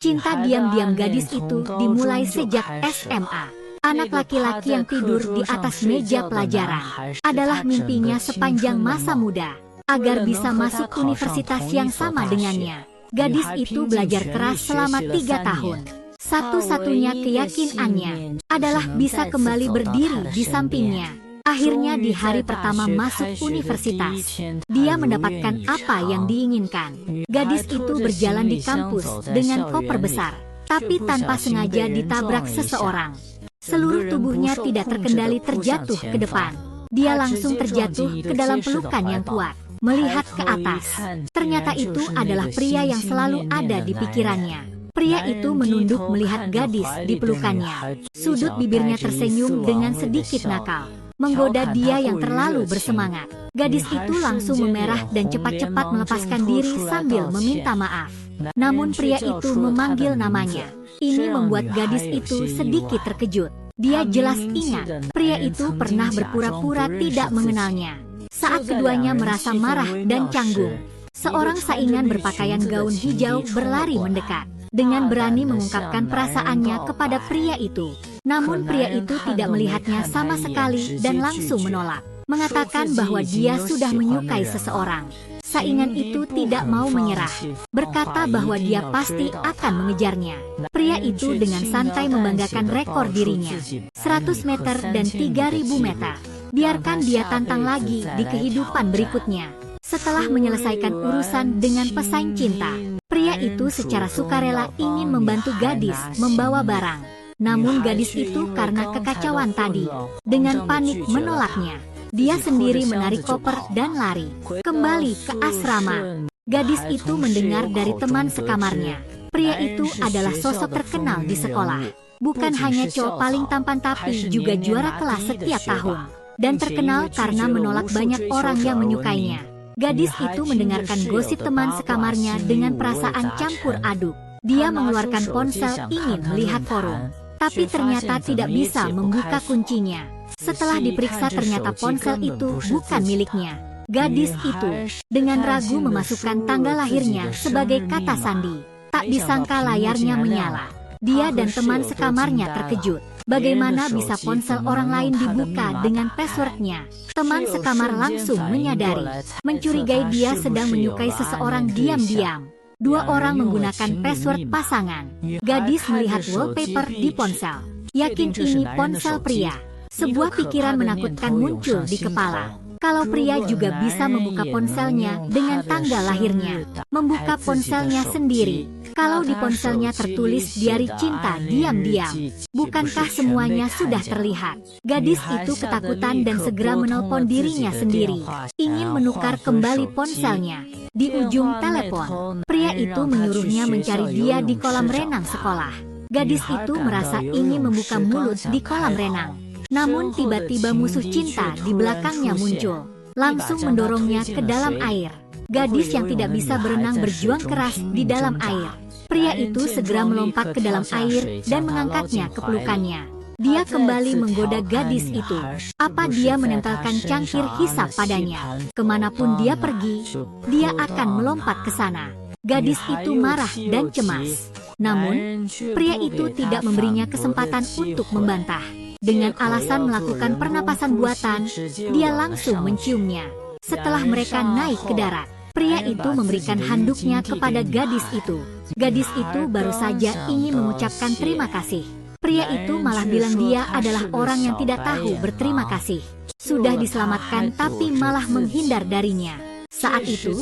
Cinta diam-diam gadis itu dimulai sejak SMA. Anak laki-laki yang tidur di atas meja pelajaran adalah mimpinya sepanjang masa muda, agar bisa masuk universitas yang sama dengannya. Gadis itu belajar keras selama 3 tahun. Satu-satunya keyakinannya adalah bisa kembali berdiri di sampingnya. Akhirnya di hari pertama masuk universitas, dia mendapatkan apa yang diinginkan. Gadis itu berjalan di kampus dengan koper besar, tapi tanpa sengaja ditabrak seseorang. Seluruh tubuhnya tidak terkendali terjatuh ke depan. Dia langsung terjatuh ke dalam pelukan yang kuat. Melihat ke atas, ternyata itu adalah pria yang selalu ada di pikirannya. Pria itu menunduk melihat gadis di pelukannya. Sudut bibirnya tersenyum dengan sedikit nakal, menggoda dia yang terlalu bersemangat. Gadis itu langsung memerah dan cepat-cepat melepaskan diri sambil meminta maaf. Namun pria itu memanggil namanya. Ini membuat gadis itu sedikit terkejut. Dia jelas ingat, pria itu pernah berpura-pura tidak mengenalnya. Saat keduanya merasa marah dan canggung, seorang saingan berpakaian gaun hijau berlari mendekat, dengan berani mengungkapkan perasaannya kepada pria itu. Namun pria itu tidak melihatnya sama sekali dan langsung menolak, mengatakan bahwa dia sudah menyukai seseorang. Saingan itu tidak mau menyerah, berkata bahwa dia pasti akan mengejarnya. Pria itu dengan santai membanggakan rekor dirinya, 100 meter dan 3000 meter. Biarkan dia tantang lagi di kehidupan berikutnya. Setelah menyelesaikan urusan dengan pesaing cinta, pria itu secara sukarela ingin membantu gadis membawa barang. Namun gadis itu karena kekacauan tadi, dengan panik menolaknya. Dia sendiri menarik koper dan lari kembali ke asrama. Gadis itu mendengar dari teman sekamarnya, pria itu adalah sosok terkenal di sekolah. Bukan hanya cowok paling tampan tapi juga juara kelas setiap tahun. Dan terkenal karena menolak banyak orang yang menyukainya. Gadis itu mendengarkan gosip teman sekamarnya dengan perasaan campur aduk. Dia mengeluarkan ponsel ingin melihat forum, tapi ternyata tidak bisa membuka kuncinya. Setelah diperiksa ternyata ponsel itu bukan miliknya. Gadis itu dengan ragu memasukkan tanggal lahirnya sebagai kata sandi. Tak disangka layarnya menyala. Dia dan teman sekamarnya terkejut. Bagaimana bisa ponsel orang lain dibuka dengan passwordnya? Teman sekamar langsung menyadari, mencurigai dia sedang menyukai seseorang diam-diam. 2 orang menggunakan password pasangan. Gadis melihat wallpaper di ponsel. Yakin ini ponsel pria. Sebuah pikiran menakutkan muncul di kepala. Kalau pria juga bisa membuka ponselnya dengan tanggal lahirnya, membuka ponselnya sendiri. Kalau di ponselnya tertulis diari cinta diam-diam, bukankah semuanya sudah terlihat? Gadis itu ketakutan dan segera menelpon dirinya sendiri, ingin menukar kembali ponselnya. Di ujung telepon, pria itu menyuruhnya mencari dia di kolam renang sekolah. Gadis itu merasa ingin membuka mulut di kolam renang. Namun tiba-tiba musuh cinta di belakangnya muncul, langsung mendorongnya ke dalam air. Gadis yang tidak bisa berenang berjuang keras di dalam air. Pria itu segera melompat ke dalam air dan mengangkatnya ke pelukannya. Dia kembali menggoda gadis itu. Apa dia menempelkan cangkir hisap padanya? Kemanapun dia pergi, dia akan melompat ke sana. Gadis itu marah dan cemas. Namun, pria itu tidak memberinya kesempatan untuk membantah. Dengan alasan melakukan pernapasan buatan, dia langsung menciumnya. Setelah mereka naik ke darat, pria itu memberikan handuknya kepada gadis itu. Gadis itu baru saja ingin mengucapkan terima kasih. Pria itu malah bilang dia adalah orang yang tidak tahu berterima kasih. Sudah diselamatkan tapi malah menghindar darinya. Saat itu,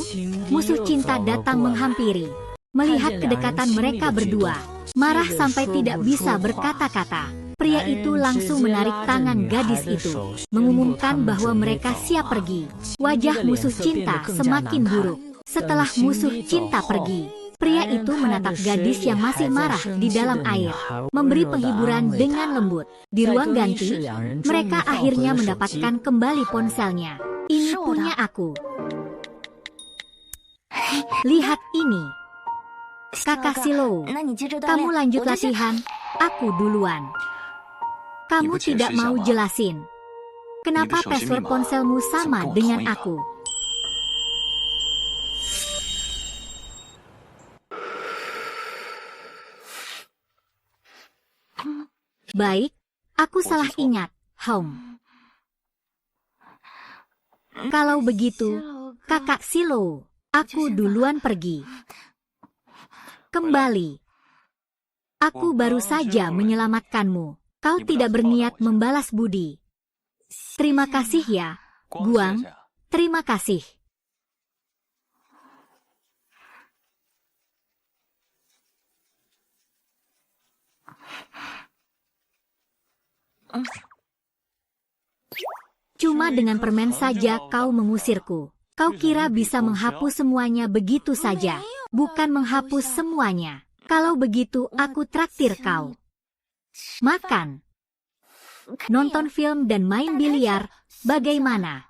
musuh cinta datang menghampiri. Melihat kedekatan mereka berdua, marah sampai tidak bisa berkata-kata. Pria itu langsung menarik tangan gadis itu, mengumumkan bahwa mereka siap pergi. Wajah musuh cinta semakin buruk. Setelah musuh cinta pergi, pria itu menatap gadis yang masih marah di dalam air, memberi penghiburan dengan lembut. Di ruang ganti, mereka akhirnya mendapatkan kembali ponselnya. Ini punya aku. Lihat ini. Kakak Silo, kamu lanjut latihan, aku duluan. Kamu tidak mau jelasin. Kenapa password ponselmu sama dengan aku? Baik, aku salah ingat. Kalau begitu, kakak Silo, aku duluan pergi. Kembali. Aku baru saja menyelamatkanmu. Kau tidak berniat membalas budi. Terima kasih ya, Guang. Terima kasih. Cuma dengan permen saja kau mengusirku. Kau kira bisa menghapus semuanya begitu saja. Bukan menghapus semuanya. Kalau begitu aku traktir kau. Makan. Nonton film dan main biliar, bagaimana?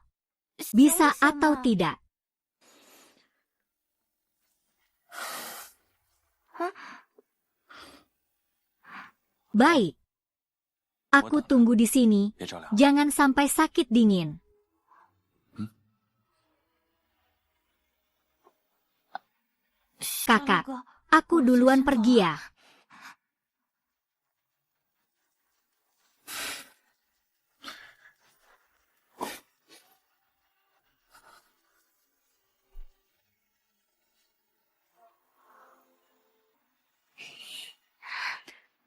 Bisa atau tidak? Baik. Aku tunggu di sini. Jangan sampai sakit dingin. Kakak, aku duluan pergi ya.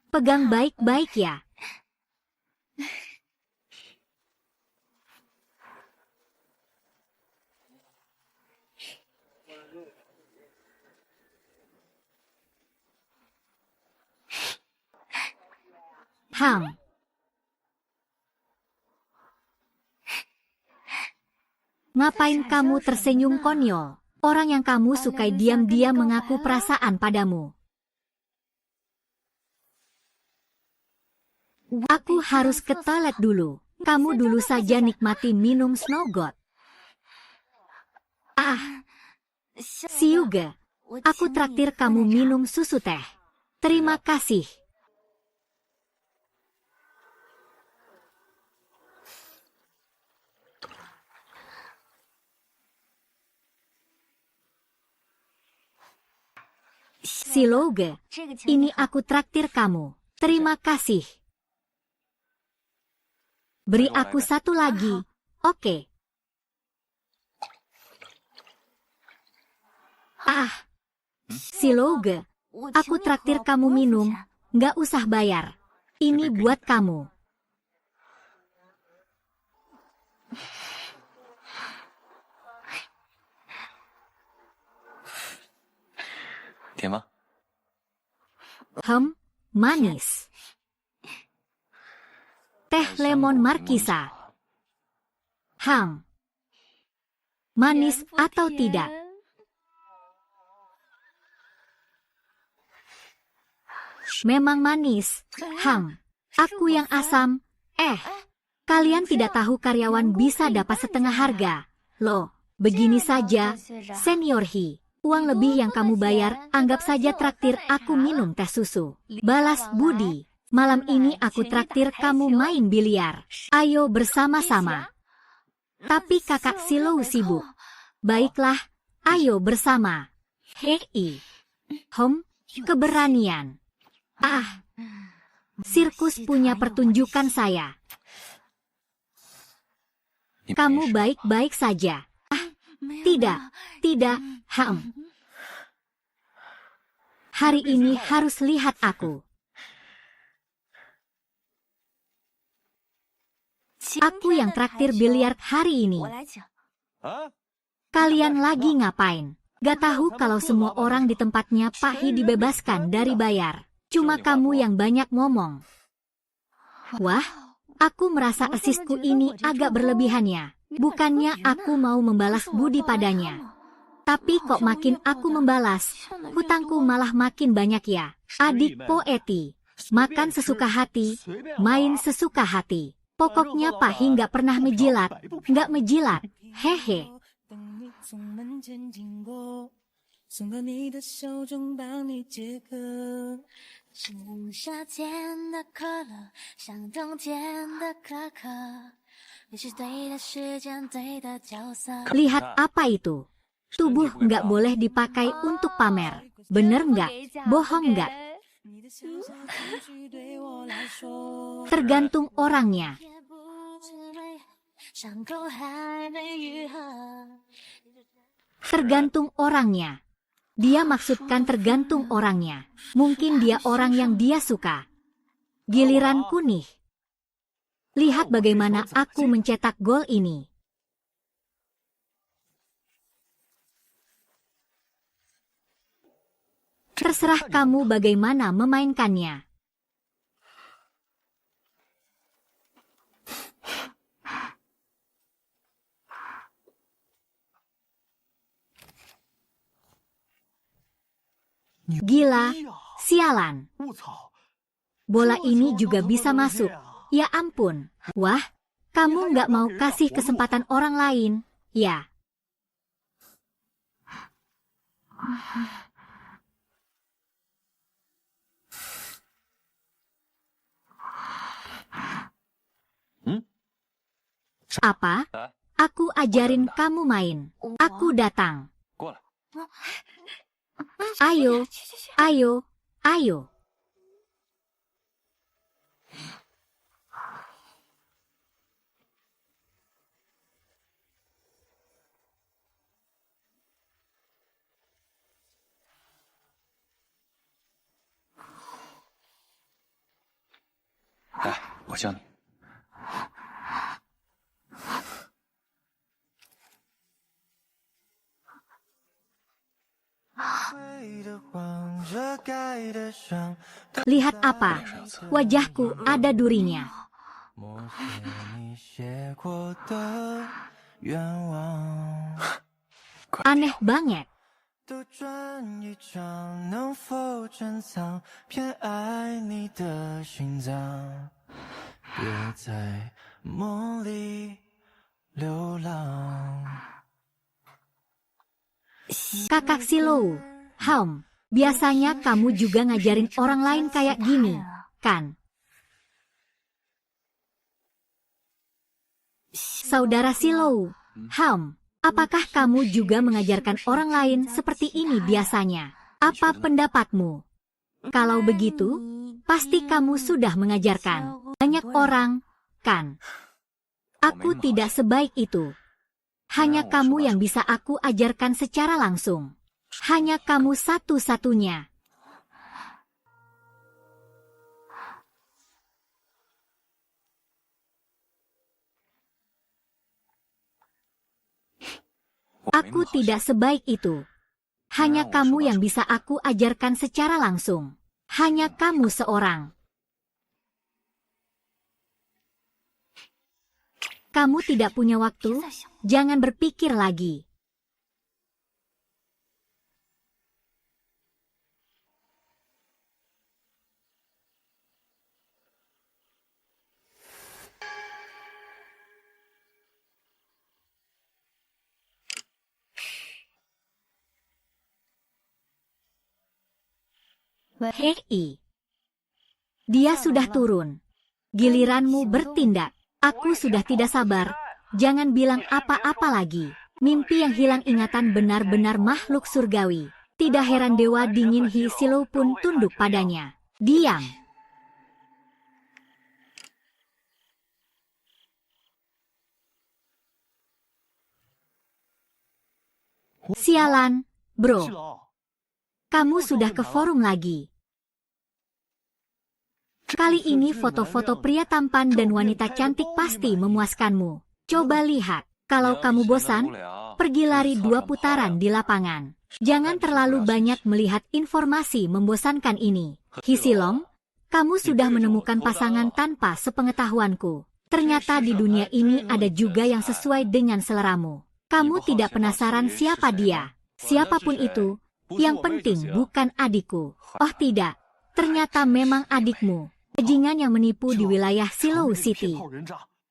Pegang baik-baik ya. Ngapain kamu tersenyum konyol? Orang yang kamu sukai diam-diam mengaku perasaan padamu. Aku harus ke toilet dulu. Kamu dulu saja nikmati minum Snowgold. Siuge, aku traktir kamu minum susu teh. Terima kasih. Siloge, ini aku traktir kamu. Terima kasih. Beri aku satu lagi, oke. Siloge, aku traktir kamu minum, nggak usah bayar. Ini buat kamu. Manis. Teh lemon markisa. Manis atau tidak? Memang manis. Aku yang asam. Kalian tidak tahu karyawan bisa dapat setengah harga. Loh, begini saja, Senior Hi. Uang lebih yang kamu bayar, anggap saja traktir aku minum teh susu. Balas budi. Malam ini aku traktir kamu main biliar. Ayo bersama-sama. Tapi kakak Silo sibuk. Baiklah, ayo bersama. Hei. Keberanian. Sirkus punya pertunjukan saya. Kamu baik-baik saja. Tidak. Hari ini harus lihat aku. Aku yang traktir biliar hari ini. Kalian lagi ngapain? Gak tahu kalau semua orang di tempatnya Pak Hi dibebaskan dari bayar. Cuma kamu yang banyak ngomong. Wah, aku merasa asisku ini agak berlebihannya. Bukannya aku mau membalas budi padanya. Tapi kok makin aku membalas, hutangku malah makin banyak ya. Adik Poeti, makan sesuka hati, main sesuka hati. Pokoknya Pak Hi nggak pernah menjilat. Hehe. Lihat apa itu? Tubuh nggak boleh dipakai untuk pamer. Bener nggak? Bohong nggak? Tergantung orangnya. Tergantung orangnya. Dia maksudkan tergantung orangnya. Mungkin dia orang yang dia suka. Giliranku nih. Lihat bagaimana aku mencetak gol ini. Terserah kamu bagaimana memainkannya. Gila, sialan. Bola ini juga bisa masuk. Ya ampun. Wah, kamu nggak mau kasih kesempatan orang lain, ya? Apa? Aku ajarin kamu main. Aku datang. Ayo, ayo, ayo.来，我教你。Lihat apa? Wajahku ada durinya. Aneh banget. Kakak Silo, biasanya kamu juga ngajarin orang lain kayak gini, kan? Saudara Silo, apakah kamu juga mengajarkan orang lain seperti ini biasanya? Apa pendapatmu? Kalau begitu, pasti kamu sudah mengajarkan banyak orang, kan? Aku tidak sebaik itu. Hanya kamu yang bisa aku ajarkan secara langsung. Hanya kamu satu-satunya. Aku tidak sebaik itu. Hanya kamu yang bisa aku ajarkan secara langsung. Hanya kamu seorang. Kamu tidak punya waktu, jangan berpikir lagi. Hei, dia sudah turun. Giliranmu bertindak. Aku sudah tidak sabar. Jangan bilang apa-apa lagi. Mimpi yang hilang ingatan benar-benar makhluk surgawi. Tidak heran dewa dingin Hi Silo pun tunduk padanya. Diam. Sialan, bro. Kamu sudah ke forum lagi. Kali ini foto-foto pria tampan dan wanita cantik pasti memuaskanmu. Coba lihat, kalau kamu bosan, pergi lari 2 putaran di lapangan. Jangan terlalu banyak melihat informasi membosankan ini. Hisilong, kamu sudah menemukan pasangan tanpa sepengetahuanku. Ternyata di dunia ini ada juga yang sesuai dengan seleramu. Kamu tidak penasaran siapa dia? Siapapun itu, yang penting bukan adikku. Oh tidak, ternyata memang adikmu. Bajingan yang menipu di wilayah Silo City.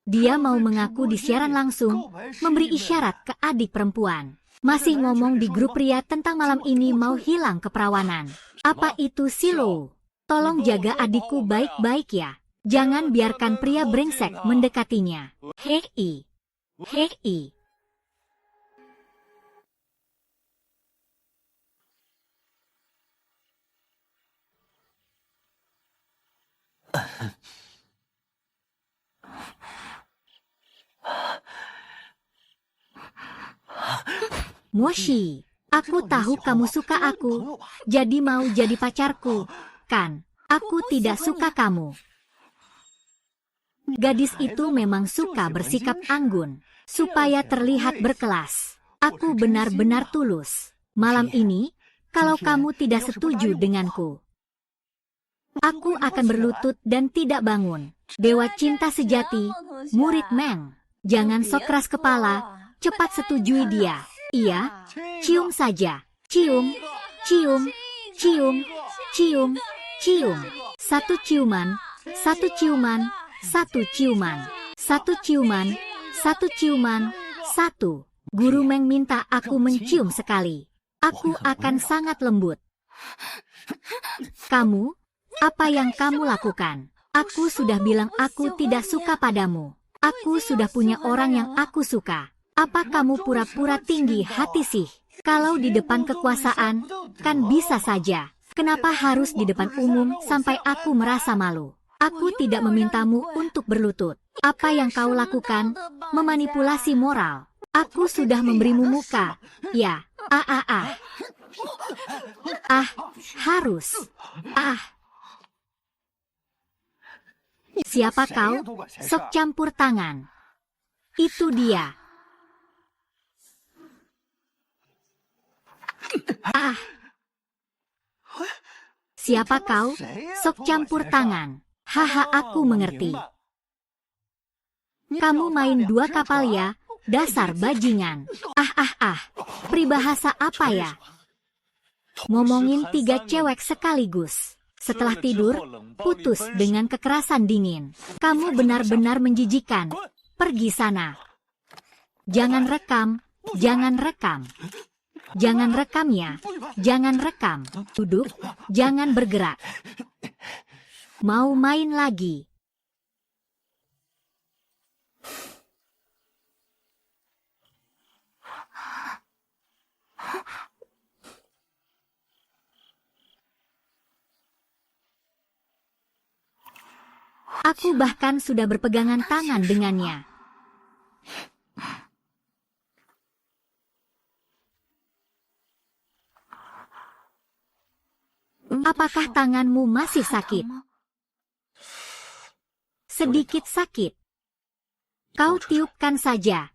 Dia mau mengaku di siaran langsung, memberi isyarat ke adik perempuan. Masih ngomong di grup pria tentang malam ini mau hilang keperawanan. Apa itu Silo? Tolong jaga adikku baik-baik ya. Jangan biarkan pria brengsek mendekatinya. Hei. Hei. Moshi, aku tahu kamu suka aku, jadi mau jadi pacarku, kan? Aku tidak suka kamu. Gadis itu memang suka bersikap anggun, supaya terlihat berkelas. Aku benar-benar tulus. Malam ini, kalau kamu tidak setuju denganku, aku akan berlutut dan tidak bangun. Dewa cinta sejati, murid Meng. Jangan sok keras kepala, cepat setujui dia. Iya, cium saja. Cium, cium, cium, cium, cium. Satu ciuman, satu ciuman, satu ciuman, satu ciuman, satu ciuman, satu. Guru Meng minta aku mencium sekali. Aku akan sangat lembut. Kamu, apa yang kamu lakukan? Aku sudah bilang aku tidak suka padamu. Aku sudah punya orang yang aku suka. Apa kamu pura-pura tinggi hati sih? Kalau di depan kekuasaan, kan bisa saja. Kenapa harus di depan umum sampai aku merasa malu? Aku tidak memintamu untuk berlutut. Apa yang kau lakukan? Memanipulasi moral. Aku sudah memberimu muka. Ya, harus. Siapa kau? Sok campur tangan. Itu dia. Siapa kau? Sok campur tangan. Haha, aku mengerti. Kamu main dua kapal ya? Dasar bajingan. Peribahasa apa ya? Ngomongin tiga cewek sekaligus. Setelah tidur, putus dengan kekerasan dingin. Kamu benar-benar menjijikan. Pergi sana. Jangan rekam, jangan rekam. Jangan rekam ya, jangan rekam. Duduk, jangan bergerak. Mau main lagi? Aku bahkan sudah berpegangan tangan dengannya. Apakah tanganmu masih sakit? Sedikit sakit. Kau tiupkan saja.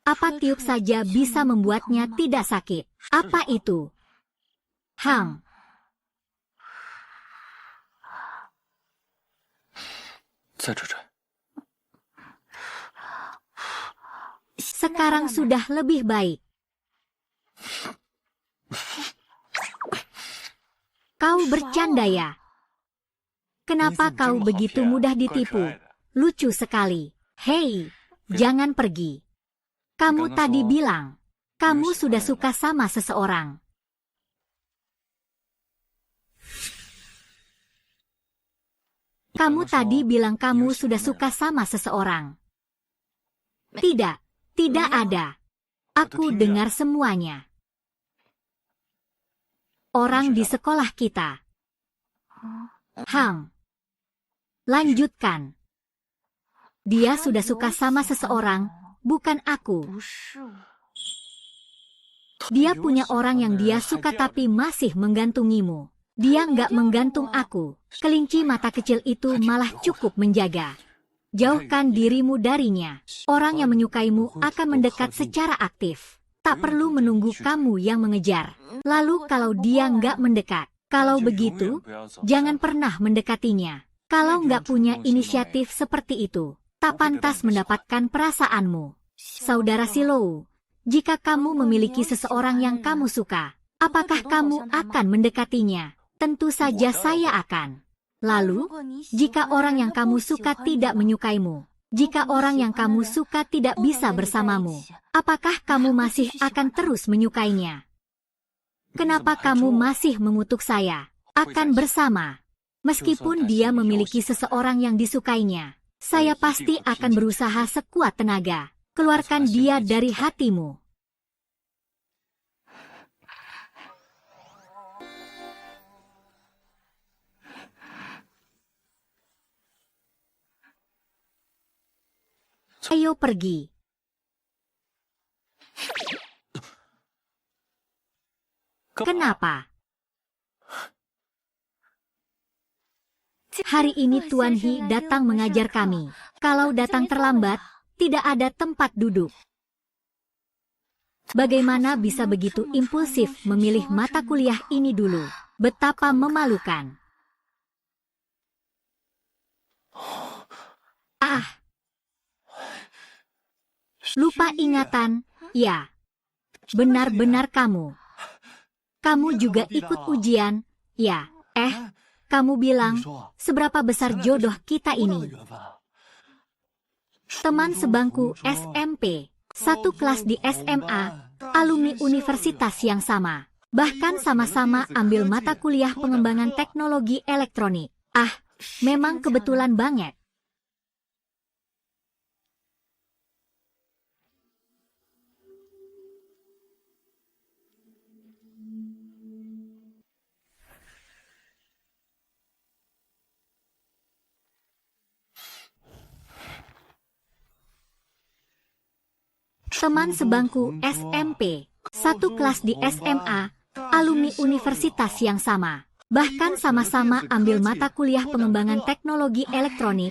Apa tiup saja bisa membuatnya tidak sakit? Apa itu? Hang. Sekarang sudah lebih baik. Kau bercanda ya? Kenapa kau begitu mudah ditipu? Lucu sekali. Hei, jangan pergi. Kamu tadi bilang, kamu sudah suka sama seseorang. Kamu tadi bilang kamu sudah suka sama seseorang. Tidak, tidak ada. Aku dengar semuanya. Orang di sekolah kita. Hang. Lanjutkan. Dia sudah suka sama seseorang, bukan aku. Dia punya orang yang dia suka tapi masih menggantungimu. Dia nggak menggantung aku. Kelinci mata kecil itu malah cukup menjaga. Jauhkan dirimu darinya. Orang yang menyukaimu akan mendekat secara aktif. Tak perlu menunggu kamu yang mengejar. Lalu kalau dia nggak mendekat, kalau begitu, jangan pernah mendekatinya. Kalau nggak punya inisiatif seperti itu, tak pantas mendapatkan perasaanmu. Saudara Silou, jika kamu memiliki seseorang yang kamu suka, apakah kamu akan mendekatinya? Tentu saja saya akan. Lalu, jika orang yang kamu suka tidak menyukaimu, jika orang yang kamu suka tidak bisa bersamamu, apakah kamu masih akan terus menyukainya? Kenapa kamu masih mengutuk saya? Akan bersama. Meskipun dia memiliki seseorang yang disukainya, saya pasti akan berusaha sekuat tenaga. Keluarkan dia dari hatimu. Ayo pergi. Kenapa? Hari ini Tuan He datang mengajar kami. Kalau datang terlambat, tidak ada tempat duduk. Bagaimana bisa begitu impulsif memilih mata kuliah ini dulu? Betapa memalukan. Ah. Lupa ingatan, ya. Benar-benar kamu. Kamu juga ikut ujian, ya. Kamu bilang, seberapa besar jodoh kita ini? Teman sebangku SMP, satu kelas di SMA, alumni universitas yang sama. Bahkan sama-sama ambil mata kuliah pengembangan teknologi elektronik. Memang kebetulan banget. Teman sebangku SMP, satu kelas di SMA, alumni universitas yang sama. Bahkan sama-sama ambil mata kuliah pengembangan teknologi elektronik.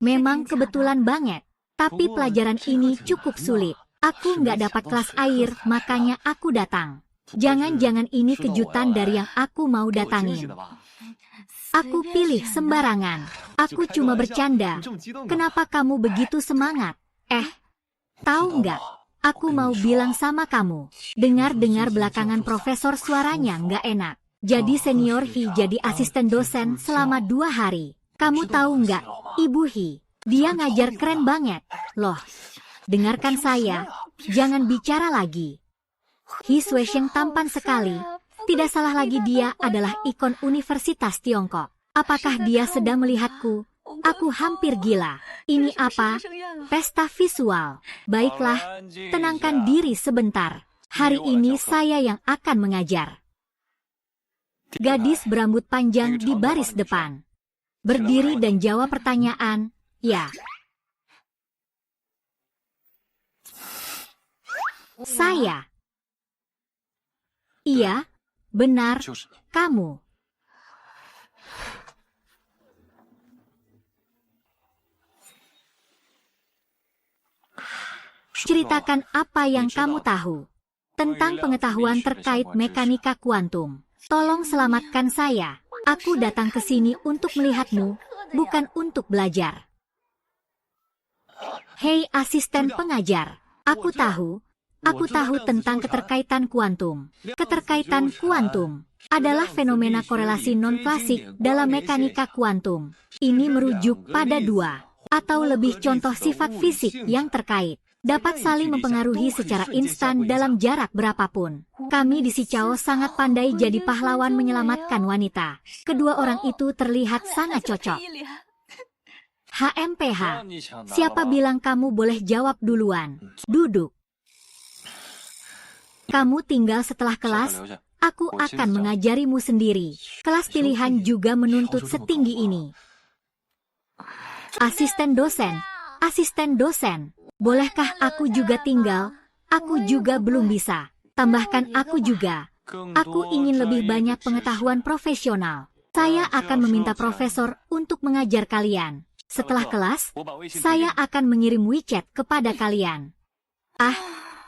Memang kebetulan banget. Tapi pelajaran ini cukup sulit. Aku nggak dapat kelas air, makanya aku datang. Jangan-jangan ini kejutan dari yang aku mau datangin. Aku pilih sembarangan. Aku cuma bercanda. Kenapa kamu begitu semangat? Tahu nggak? Aku mau bilang sama kamu. Dengar-dengar belakangan profesor suaranya nggak enak. Jadi senior He jadi asisten dosen selama 2 hari. Kamu tahu nggak, Ibu He? Dia ngajar keren banget. Loh, dengarkan saya. Jangan bicara lagi. He Xuesheng tampan sekali. Tidak salah lagi dia adalah ikon Universitas Tiongkok. Apakah dia sedang melihatku? Aku hampir gila. Ini apa? Pesta visual. Baiklah, tenangkan diri sebentar. Hari ini saya yang akan mengajar. Gadis berambut panjang di baris depan. Berdiri dan jawab pertanyaan. Ya. Saya. Iya, benar, kamu. Ceritakan apa yang kamu tahu tentang pengetahuan terkait mekanika kuantum. Tolong selamatkan saya. Aku datang ke sini untuk melihatmu, bukan untuk belajar. Hei asisten pengajar, aku tahu tentang keterkaitan kuantum. Keterkaitan kuantum adalah fenomena korelasi non-klasik dalam mekanika kuantum. Ini merujuk pada 2 atau lebih contoh sifat fisik yang terkait. Dapat saling mempengaruhi secara instan dalam jarak berapapun. Kami di Sicao sangat pandai jadi pahlawan menyelamatkan wanita. Kedua orang itu terlihat sangat cocok. HMPH, siapa bilang kamu boleh jawab duluan? Duduk. Kamu tinggal setelah kelas, aku akan mengajarimu sendiri. Kelas pilihan juga menuntut setinggi ini. Asisten dosen. Bolehkah aku juga tinggal? Aku juga belum bisa. Tambahkan aku juga. Aku ingin lebih banyak pengetahuan profesional. Saya akan meminta profesor untuk mengajar kalian. Setelah kelas, saya akan mengirim WeChat kepada kalian.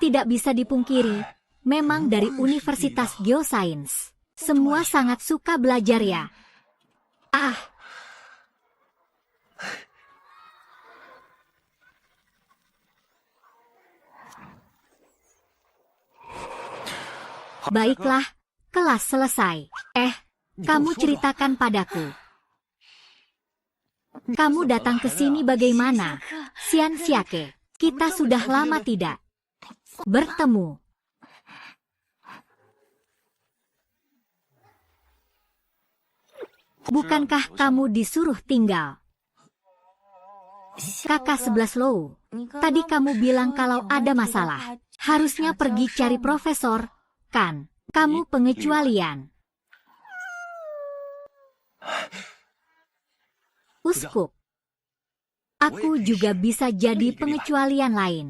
Tidak bisa dipungkiri. Memang dari Universitas Geoscience. Semua sangat suka belajar ya. Baiklah, kelas selesai. Kamu ceritakan padaku. Kamu datang ke sini bagaimana? Xian Xiake, kita sudah lama tidak bertemu. Bukankah kamu disuruh tinggal? Kakak 11 Lou, tadi kamu bilang kalau ada masalah. Harusnya pergi cari profesor. Kan, kamu pengecualian. Uskup. Aku juga bisa jadi pengecualian lain.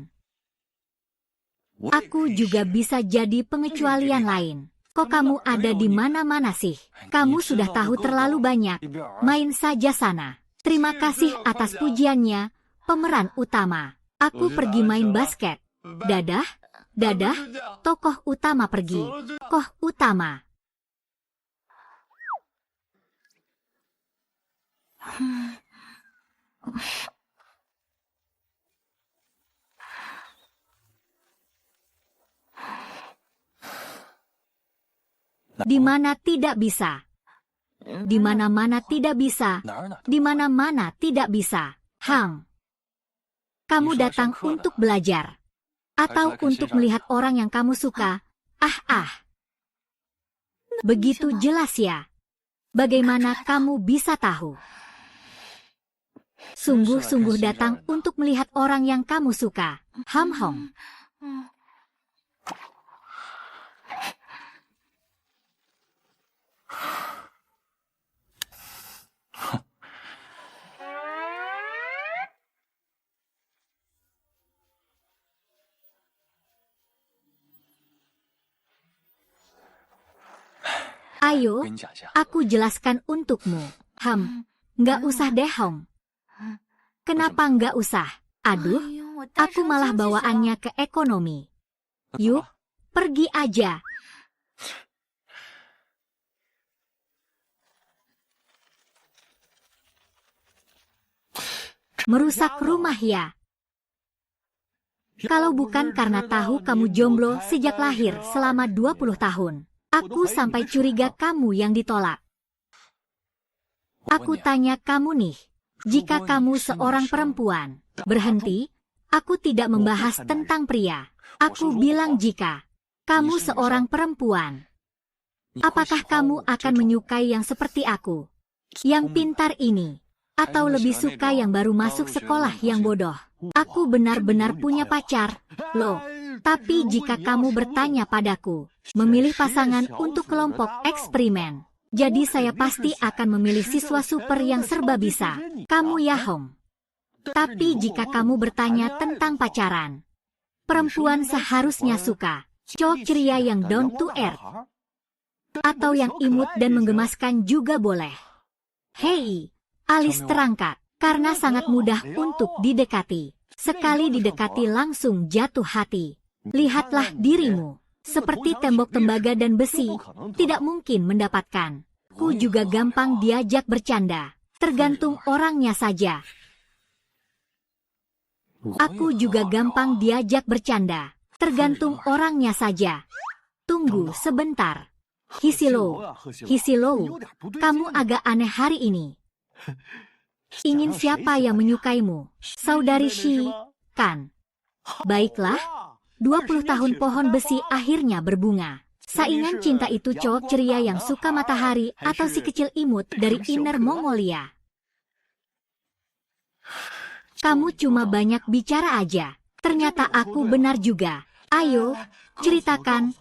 Aku juga bisa jadi pengecualian lain. Kok kamu ada di mana-mana sih? Kamu sudah tahu terlalu banyak. Main saja sana. Terima kasih atas pujiannya, pemeran utama. Aku pergi main basket. Dadah, dadah, tokoh utama pergi. Tokoh utama. Di mana tidak bisa. Di mana-mana tidak bisa. Di mana-mana tidak bisa. Hang. Kamu datang untuk belajar. Atau untuk melihat orang yang kamu suka. Begitu jelas ya. Bagaimana kamu bisa tahu? Sungguh-sungguh datang untuk melihat orang yang kamu suka. Ham Hong. Ayo, aku jelaskan untukmu. Nggak usah deh Hong. Kenapa nggak usah? Aduh, aku malah bawaannya ke ekonomi. Yuk, pergi aja. Merusak rumah ya? Kalau bukan karena tahu kamu jomblo sejak lahir selama 20 tahun. Aku sampai curiga kamu yang ditolak. Aku tanya kamu nih, jika kamu seorang perempuan, berhenti, aku tidak membahas tentang pria. Aku bilang jika kamu seorang perempuan, apakah kamu akan menyukai yang seperti aku? Yang pintar ini, atau lebih suka yang baru masuk sekolah yang bodoh? Aku benar-benar punya pacar, loh. Tapi jika kamu bertanya padaku, memilih pasangan untuk kelompok eksperimen, jadi saya pasti akan memilih siswa super yang serba bisa, kamu ya Hong. Tapi jika kamu bertanya tentang pacaran, perempuan seharusnya suka cowok ceria yang down to earth, atau yang imut dan menggemaskan juga boleh. Hei, alis terangkat, karena sangat mudah untuk didekati. Sekali didekati langsung jatuh hati. Lihatlah dirimu, seperti tembok tembaga dan besi, tidak mungkin mendapatkan. Ku juga gampang diajak bercanda, tergantung orangnya saja. Aku juga gampang diajak bercanda, tergantung orangnya saja. Tunggu sebentar. Hisilo, kamu agak aneh hari ini. Ingin siapa yang menyukaimu? Saudari Shi, kan? Baiklah. 20 tahun pohon besi akhirnya berbunga. Saingan cinta itu cowok ceria yang suka matahari atau si kecil imut dari Inner Mongolia? Kamu cuma banyak bicara aja. Ternyata aku benar juga. Ayo, ceritakan.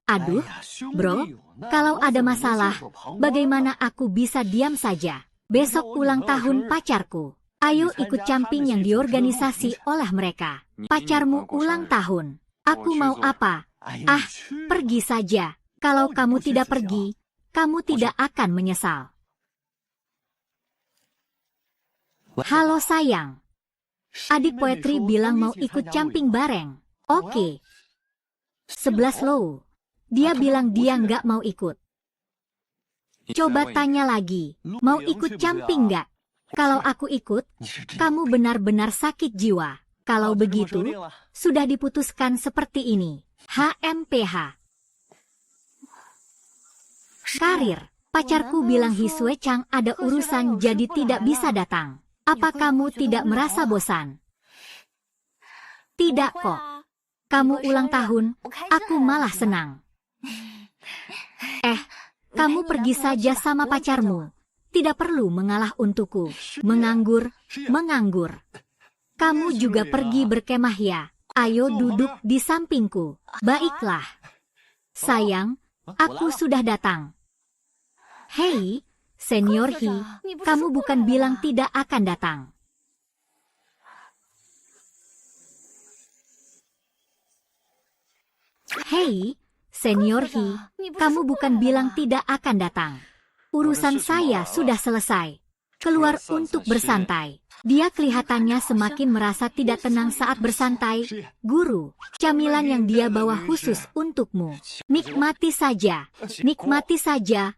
Aduh, bro, kalau ada masalah, bagaimana aku bisa diam saja? Besok ulang tahun pacarku. Ayo ikut camping yang diorganisasi oleh mereka. Pacarmu ulang tahun. Aku mau apa? Pergi saja. Kalau kamu tidak pergi, kamu tidak akan menyesal. Halo sayang. Adik Poetry bilang mau ikut camping bareng. Oke. 11 low. Dia bilang dia nggak mau ikut. Coba tanya lagi. Mau ikut camping nggak? Kalau aku ikut, kamu benar-benar sakit jiwa. Kalau begitu, sudah diputuskan seperti ini. HMPH. Karir. Pacarku bilang Hisue Chang ada urusan jadi tidak bisa datang. Apa kamu tidak merasa bosan? Tidak kok. Kamu ulang tahun, aku malah senang. Kamu pergi saja sama pacarmu. Tidak perlu mengalah untukku. Menganggur. Kamu juga pergi berkemah ya. Ayo duduk di sampingku. Baiklah. Sayang, aku sudah datang. Hei, Senior Hi, kamu bukan bilang tidak akan datang. Hei, Senior He, kamu bukan bilang tidak akan datang. Urusan saya sudah selesai. Keluar untuk bersantai. Dia kelihatannya semakin merasa tidak tenang saat bersantai. Guru, camilan yang dia bawa khusus untukmu. Nikmati saja. Nikmati saja.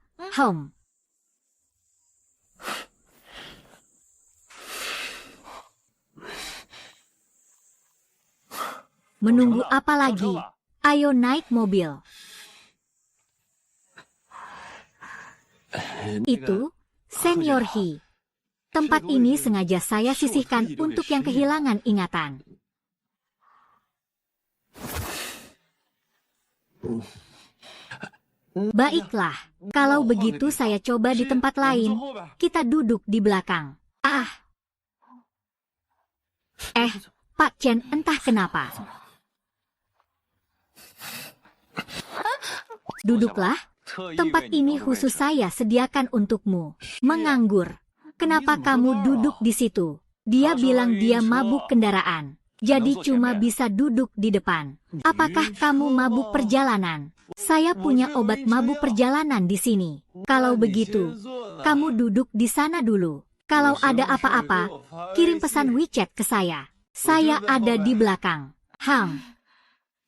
Menunggu apa lagi? Ayo naik mobil. Itu, Senior He. Tempat ini sengaja saya sisihkan untuk yang kehilangan ingatan. Baiklah, kalau begitu saya coba di tempat lain. Kita duduk di belakang. Pak Chen, entah kenapa. Duduklah. Tempat ini khusus saya sediakan untukmu. Menganggur. Kenapa kamu duduk di situ? Dia bilang dia mabuk kendaraan. Jadi cuma bisa duduk di depan. Apakah kamu mabuk perjalanan? Saya punya obat mabuk perjalanan di sini. Kalau begitu, kamu duduk di sana dulu. Kalau ada apa-apa, kirim pesan WeChat ke saya. Saya ada di belakang.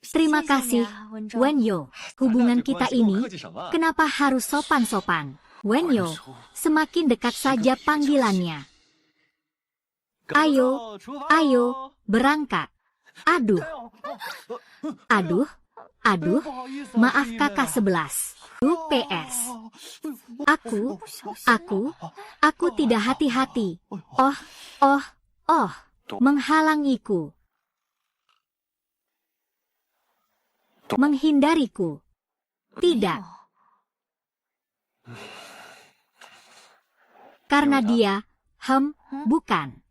Terima kasih, Wenyo. Hubungan kita ini, kenapa harus sopan-sopan? Wenyo, semakin dekat saja panggilannya. Ayo, berangkat. Aduh, maaf kakak 11. PS. Aku tidak hati-hati. Menghalangiku. Menghindariku. Tidak. Karena dia, bukan.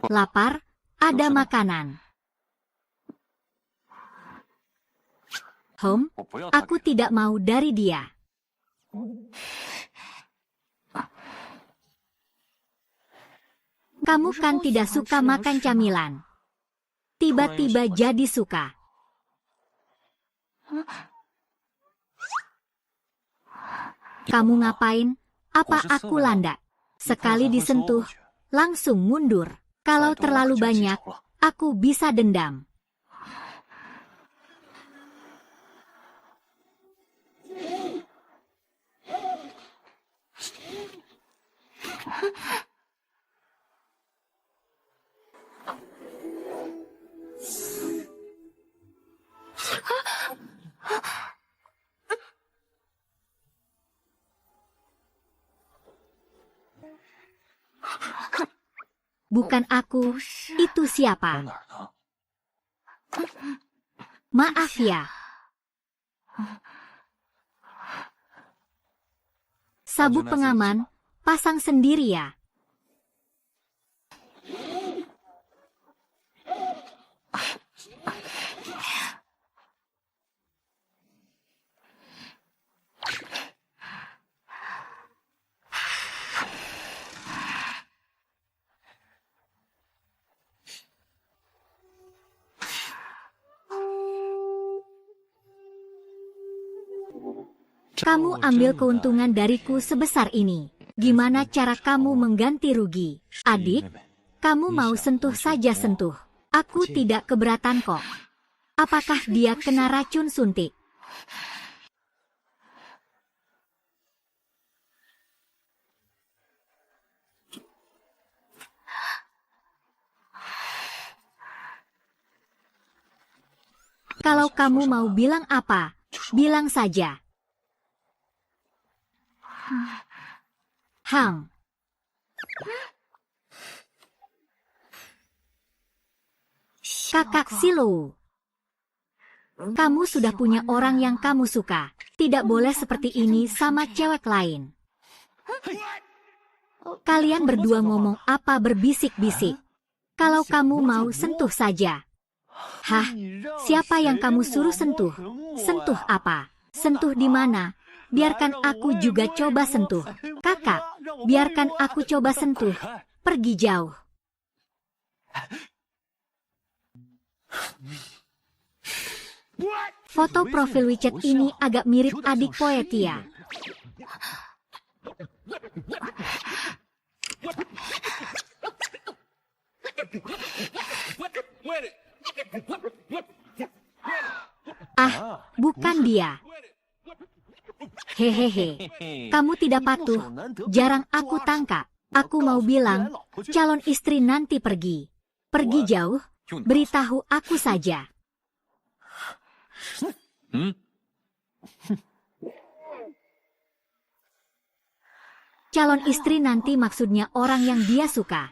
Lapar, ada makanan. Aku tidak mau dari dia. Kamu kan tidak suka makan camilan. Tiba-tiba jadi suka. Kamu ngapain? Apa aku landak? Sekali disentuh, langsung mundur. Kalau terlalu banyak, aku bisa dendam. Bukan aku, itu siapa? Maaf ya. Sabuk pengaman, pasang sendiri ya. Kamu ambil keuntungan dariku sebesar ini. Gimana cara kamu mengganti rugi? Adik, kamu mau sentuh saja sentuh. Aku tidak keberatan kok. Apakah dia kena racun suntik? Kalau kamu mau bilang apa, bilang saja. Kakak Silo. Kamu sudah punya orang yang kamu suka. Tidak boleh seperti ini sama cewek lain. Kalian berdua ngomong apa berbisik-bisik? Kalau kamu mau sentuh saja. Siapa yang kamu suruh sentuh? Sentuh apa? Sentuh di mana? Biarkan aku juga coba sentuh. Kakak, biarkan aku coba sentuh. Pergi jauh. Foto profil WeChat ini agak mirip adik Poetia. Ah, bukan dia. Hehehe, kamu tidak patuh, jarang aku tangkap. Aku mau bilang, calon istri nanti pergi. Pergi jauh, beritahu aku saja. Calon istri nanti maksudnya orang yang dia suka.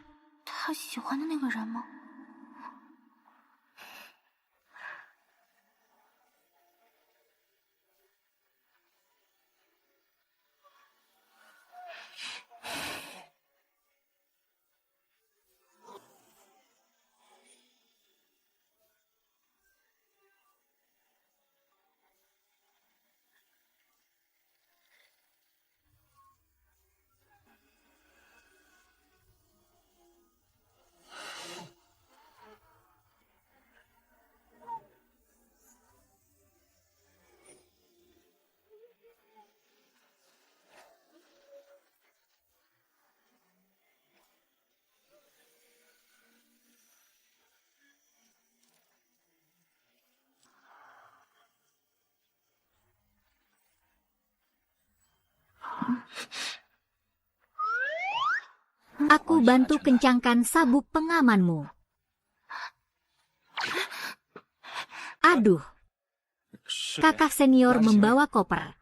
Aku bantu kencangkan sabuk pengamanmu. Aduh. Kakak senior membawa koper.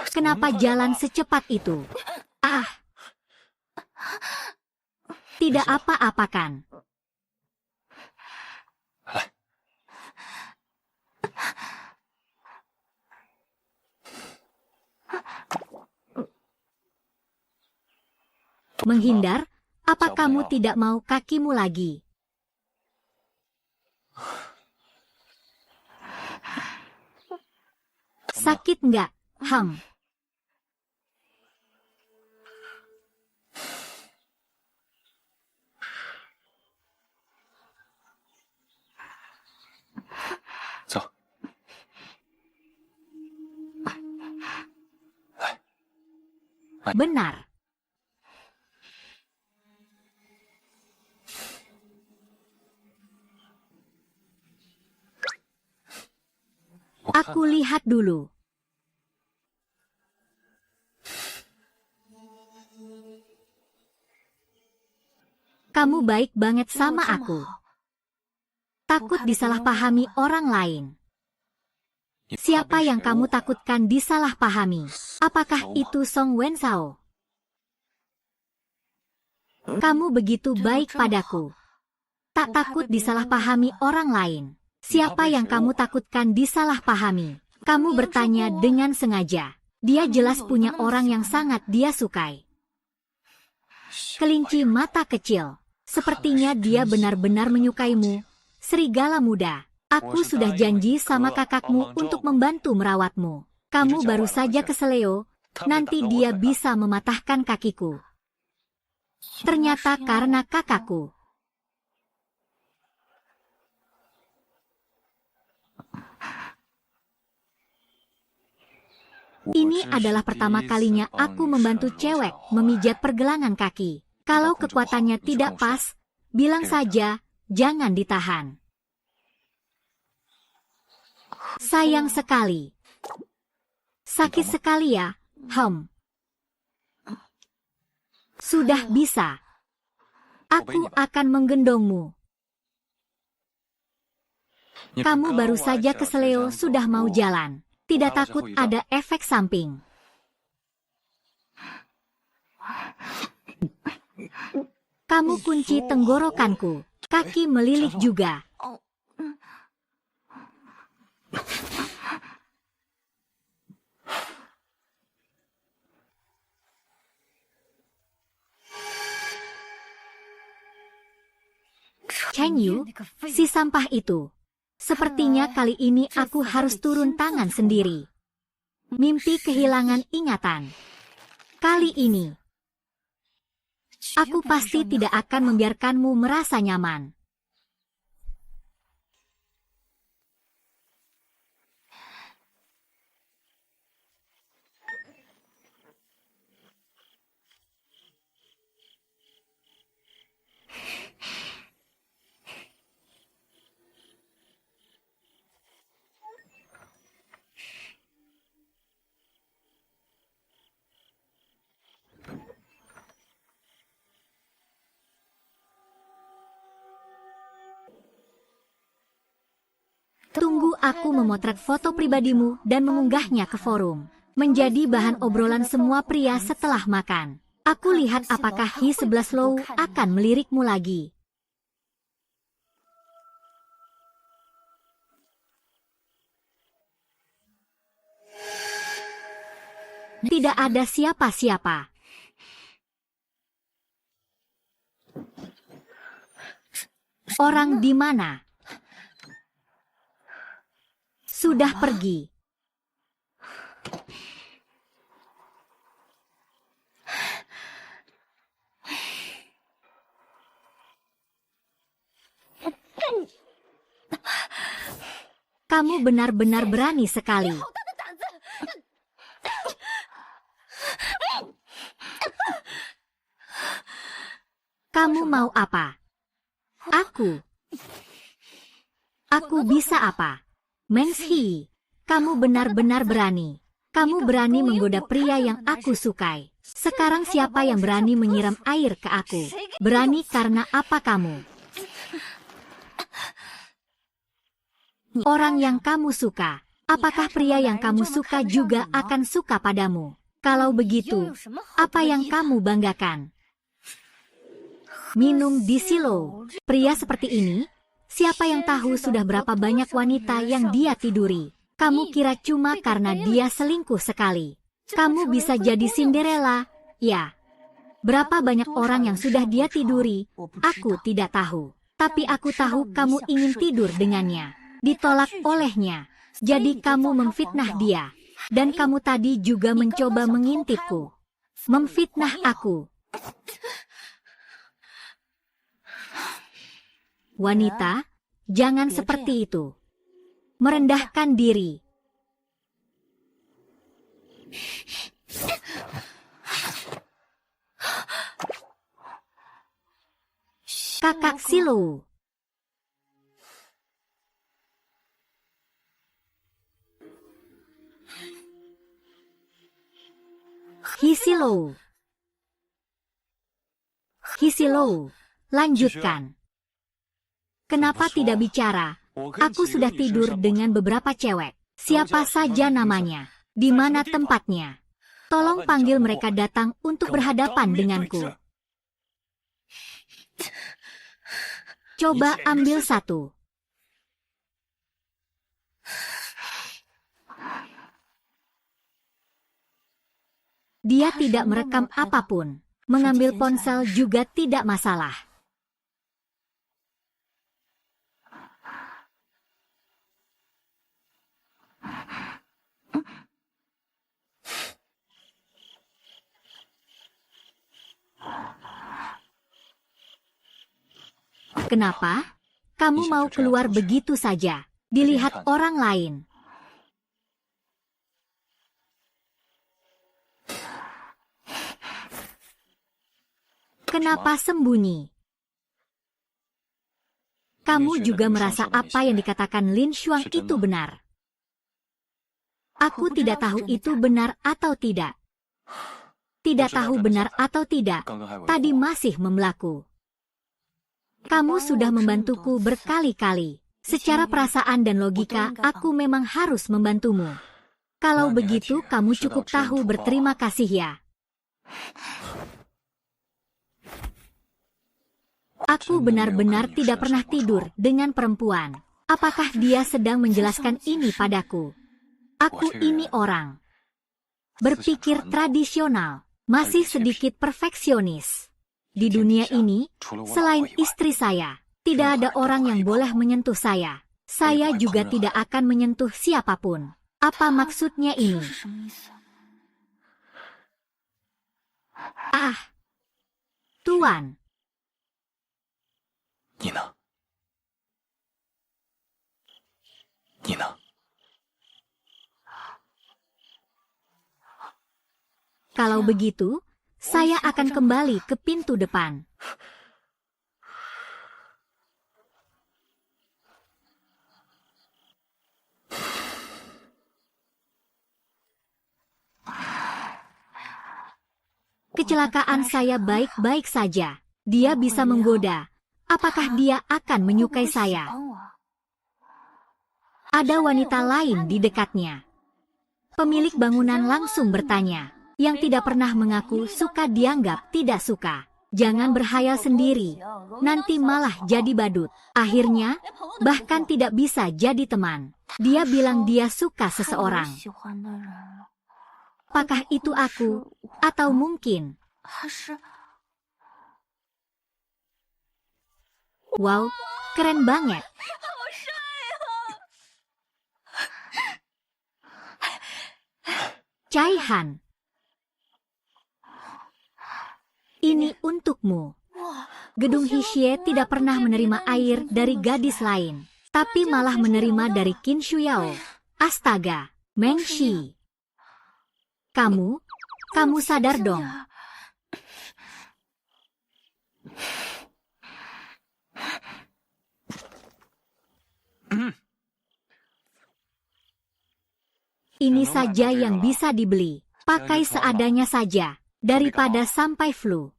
Kenapa jalan secepat itu? Ah. Tidak apa-apa kan? Menghindar? Apa kamu tidak mau kakimu lagi? Sakit nggak? Benar. Aku lihat dulu. Kamu baik banget sama aku. Takut disalahpahami orang lain. Siapa yang kamu takutkan disalahpahami? Apakah itu Song Wensao? Kamu begitu baik padaku. Tak takut disalahpahami orang lain. Siapa yang kamu takutkan disalahpahami? Kamu bertanya dengan sengaja. Dia jelas punya orang yang sangat dia sukai. Kelinci mata kecil. Sepertinya dia benar-benar menyukaimu. Serigala muda. Aku sudah janji sama kakakmu untuk membantu merawatmu. Kamu baru saja ke Seleo. Nanti dia bisa mematahkan kakiku. Ternyata karena kakakku. Ini adalah pertama kalinya aku membantu cewek memijat pergelangan kaki. Kalau kekuatannya tidak pas, bilang saja, jangan ditahan. Sayang sekali. Sakit sekali ya, Sudah bisa. Aku akan menggendongmu. Kamu baru saja ke Seleo sudah mau jalan. Tidak takut ada efek samping. Kamu kunci tenggorokanku. Kaki melilit juga. Cheng Yu, si sampah itu. Sepertinya kali ini aku harus turun tangan sendiri. Mimpi kehilangan ingatan. Kali ini. Aku pasti tidak akan membiarkanmu merasa nyaman. Tunggu aku memotret foto pribadimu dan mengunggahnya ke forum. Menjadi bahan obrolan semua pria setelah makan. Aku lihat apakah Hi-11 Low akan melirikmu lagi. Tidak ada siapa-siapa. Orang di mana? Sudah pergi. Kamu benar-benar berani sekali. Kamu mau apa? Aku bisa apa? Mengshi, kamu benar-benar berani. Kamu berani menggoda pria yang aku sukai. Sekarang siapa yang berani menyiram air ke aku? Berani karena apa kamu? Orang yang kamu suka. Apakah pria yang kamu suka juga akan suka padamu? Kalau begitu, apa yang kamu banggakan? Minum di silo. Pria seperti ini, siapa yang tahu sudah berapa banyak wanita yang dia tiduri? Kamu kira cuma karena dia selingkuh sekali? Kamu bisa jadi Cinderella, ya? Berapa banyak orang yang sudah dia tiduri? Aku tidak tahu. Tapi aku tahu kamu ingin tidur dengannya. Ditolak olehnya. Jadi kamu memfitnah dia. Dan kamu tadi juga mencoba mengintipku. Memfitnah aku. Wanita, jangan seperti itu. Merendahkan diri. Kakak Silo. Hisilo. Hisilo. Lanjutkan. Kenapa tidak bicara? Aku sudah tidur dengan beberapa cewek. Siapa saja namanya? Di mana tempatnya? Tolong panggil mereka datang untuk berhadapan denganku. Coba ambil satu. Dia tidak merekam apapun. Mengambil ponsel juga tidak masalah. Kenapa? Kamu mau keluar begitu saja? Dilihat orang lain. Kenapa sembunyi? Kamu juga merasa apa yang dikatakan Lin Xuang itu benar. Aku tidak tahu itu benar atau tidak. Tidak tahu benar atau tidak. Tadi masih membelaku. Kamu sudah membantuku berkali-kali. Secara perasaan dan logika, aku memang harus membantumu. Kalau begitu, kamu cukup tahu berterima kasih ya. Aku benar-benar tidak pernah tidur dengan perempuan. Apakah dia sedang menjelaskan ini padaku? Aku ini orang berpikir tradisional, masih sedikit perfeksionis. Di dunia ini, selain istri saya, tidak ada orang yang boleh menyentuh saya. Saya juga tidak akan menyentuh siapapun. Apa maksudnya ini? Tuan. 你呢？你呢？ Kalau begitu, saya akan kembali ke pintu depan. Kecelakaan saya baik-baik saja. Dia bisa menggoda. Apakah dia akan menyukai saya? Ada wanita lain di dekatnya. Pemilik bangunan langsung bertanya. Yang tidak pernah mengaku suka dianggap tidak suka. Jangan berhayal sendiri. Nanti malah jadi badut. Akhirnya, bahkan tidak bisa jadi teman. Dia bilang dia suka seseorang. Apakah itu aku? Atau mungkin... Wow, keren banget. Caihan. Ini untukmu. Gedung Hixie tidak pernah menerima air dari gadis lain, tapi malah menerima dari Qin Shuyao. Astaga, Meng Shi. Kamu sadar dong. Ini saja yang bisa dibeli. Pakai seadanya saja, daripada sampai flu.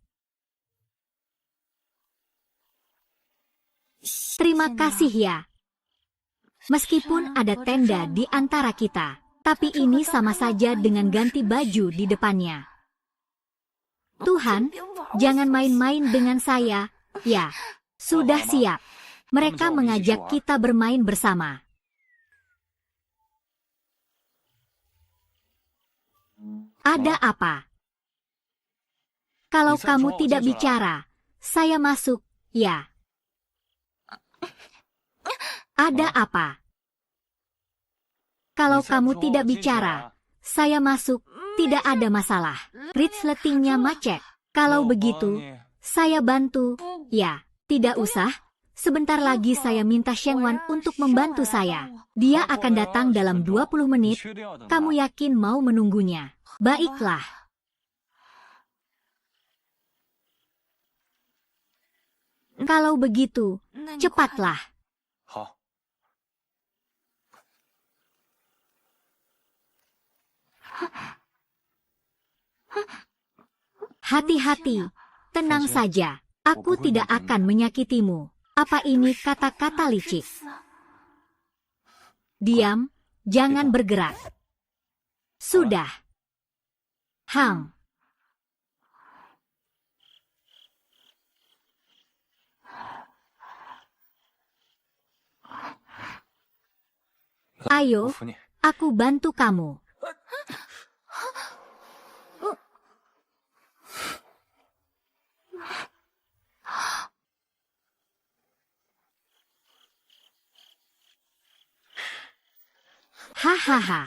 Terima kasih ya. Meskipun ada tenda di antara kita, tapi ini sama saja dengan ganti baju di depannya. Tuhan, jangan main-main dengan saya. Ya, sudah siap. Mereka mengajak kita bermain bersama. Ada apa? Kalau kamu tidak bicara, saya masuk, ya. Ada apa? Kalau kamu tidak bicara, saya masuk, tidak ada masalah. Resletingnya macet. Kalau begitu, saya bantu. Ya, tidak usah. Sebentar lagi saya minta Shengwan untuk membantu saya. Dia akan datang dalam 20 menit. Kamu yakin mau menunggunya? Baiklah. Kalau begitu, cepatlah. Hati-hati, tenang saja. Aku tidak akan menyakitimu. Apa ini kata-kata licik? Diam, jangan bergerak. Sudah. Hang. Ayo, aku bantu kamu. Hahaha.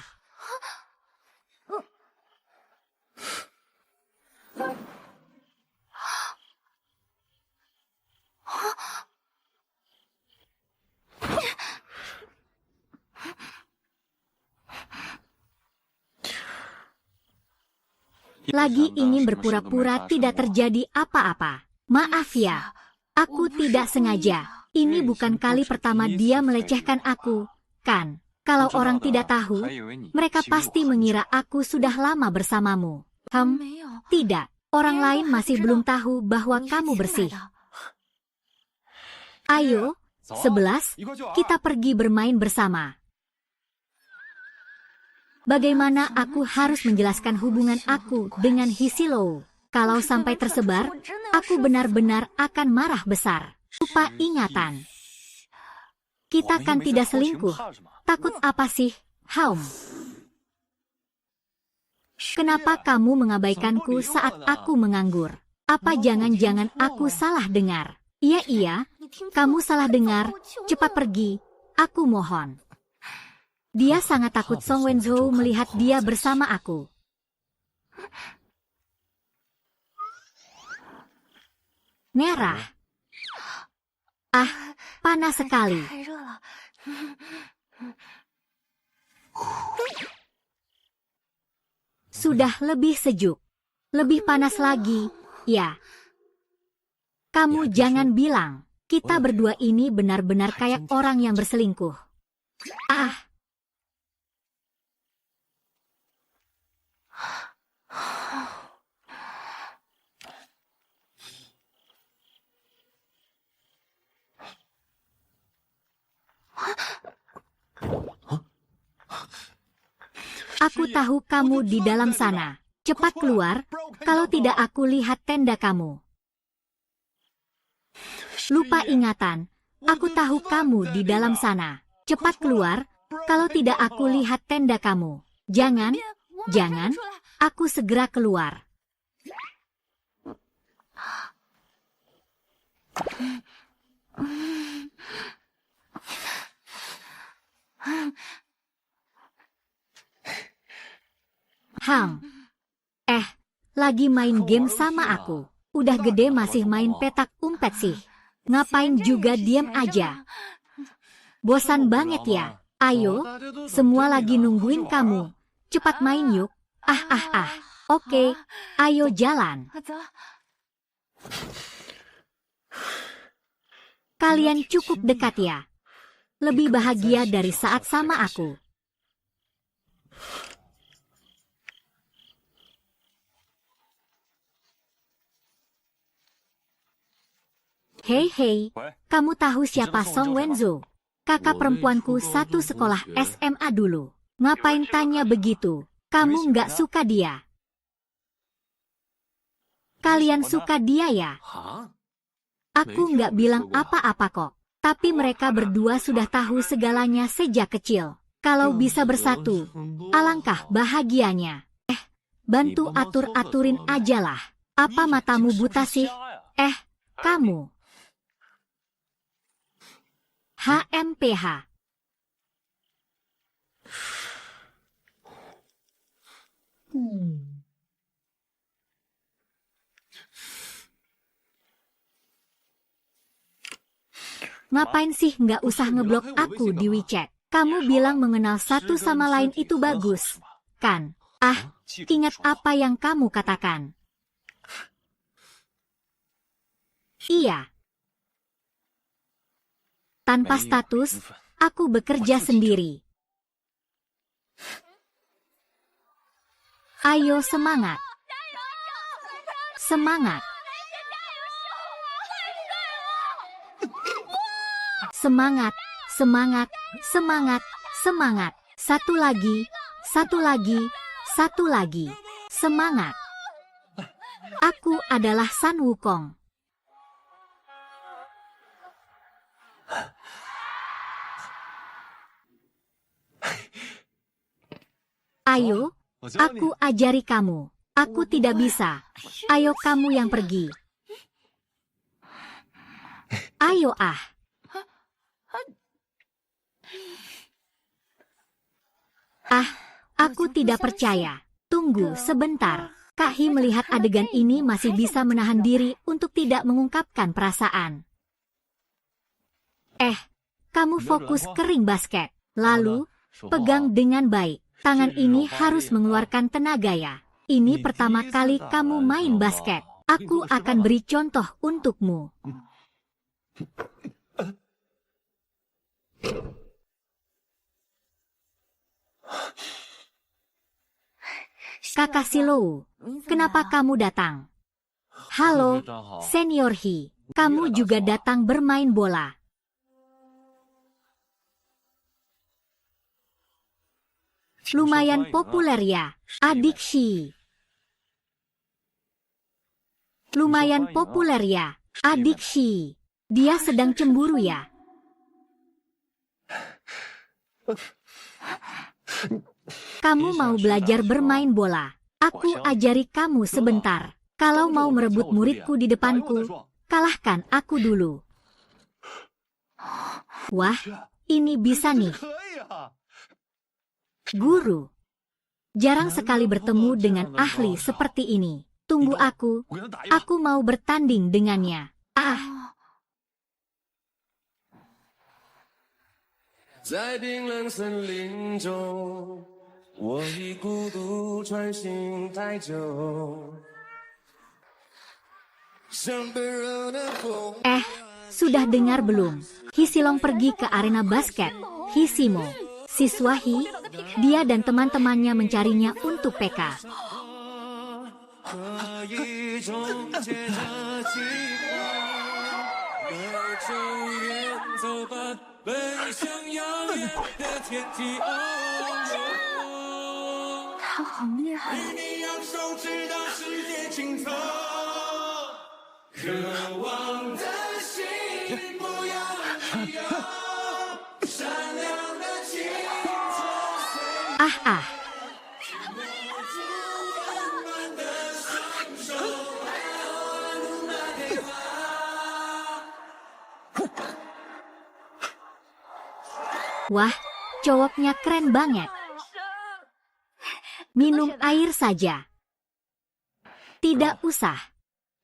Lagi ingin berpura-pura tidak terjadi apa-apa. Maaf ya, aku tidak sengaja. Ini bukan kali pertama dia melecehkan aku, kan? Kalau orang tidak tahu, mereka pasti mengira aku sudah lama bersamamu. Tidak. Orang lain masih belum tahu bahwa kamu bersih. Ayo, 11, kita pergi bermain bersama. Bagaimana aku harus menjelaskan hubungan aku dengan Hisilo? Kalau sampai tersebar, aku benar-benar akan marah besar. Lupa ingatan. Kita kan tidak selingkuh. Takut apa sih, Haum? Kenapa kamu mengabaikanku saat aku menganggur? Apa jangan-jangan aku salah dengar? Iya, kamu salah dengar. Cepat pergi, aku mohon. Dia sangat takut Song Wenzhou melihat dia bersama aku. Merah. Ah, panas sekali. Sudah lebih sejuk. Lebih panas lagi, ya. Kamu jangan bilang, kita berdua ini benar-benar kayak orang yang berselingkuh. Ah. Aku tahu kamu di dalam sana. Cepat keluar, kalau tidak aku lihat tenda kamu. Lupa ingatan, aku tahu kamu di dalam sana. Cepat keluar, kalau tidak aku lihat tenda kamu. Jangan, jangan, aku segera keluar. Lagi main game sama aku. Udah gede masih main petak umpet sih. Ngapain juga diam aja. Bosan banget ya. Ayo, semua lagi nungguin kamu. Cepat main yuk. Oke, ayo jalan. Kalian cukup dekat ya. Lebih bahagia dari saat sama aku. Hei, kamu tahu siapa Song Wenzo? Kakak perempuanku satu sekolah SMA dulu. Ngapain tanya begitu? Kamu nggak suka dia? Kalian suka dia ya? Aku nggak bilang apa-apa kok. Tapi mereka berdua sudah tahu segalanya sejak kecil. Kalau bisa bersatu, alangkah bahagianya. Bantu atur-aturin aja lah. Apa matamu buta sih? Kamu. HMPH. Ngapain sih nggak usah ngeblok aku di WeChat? Kamu bilang mengenal satu sama lain itu bagus, kan? Ingat apa yang kamu katakan. Iya. Tanpa status, aku bekerja sendiri. Ayo semangat. Semangat. Semangat, semangat, semangat, semangat. Satu lagi, satu lagi, satu lagi. Semangat. Aku adalah Sun Wukong. Ayo, aku ajari kamu. Aku tidak bisa. Ayo kamu yang pergi. Ayo aku tidak percaya. Tunggu sebentar. Kak Hi melihat adegan ini masih bisa menahan diri untuk tidak mengungkapkan perasaan. Kamu fokus ke ring basket. Lalu, pegang dengan baik. Tangan ini harus mengeluarkan tenaga ya. Ini pertama kali kamu main basket. Aku akan beri contoh untukmu. Kakak Silo, kenapa kamu datang? Halo, Senior Hi. Kamu juga datang bermain bola. Lumayan populer ya, adik Shi. Lumayan populer ya, adik Shi. Dia sedang cemburu ya. Kamu mau belajar bermain bola? Aku ajari kamu sebentar. Kalau mau merebut muridku di depanku, kalahkan aku dulu. Wah, ini bisa nih. Guru, jarang sekali bertemu dengan ahli seperti ini. Tunggu aku mau bertanding dengannya. Ah, 在冰冷森林中，我已孤独穿行太久。像被热的风。 sudah dengar belum? Hisilong pergi ke arena basket. Hisimo, siswa Hi, dia dan teman-temannya mencarinya untuk PK. 和一种接着寂寞，而就远走吧，奔向遥远的天际。他好厉害！与你扬手直到世界尽头，渴望的心不要理由，善良的情作随。 Ah, wah, cowoknya keren banget. Minum air saja. Tidak usah.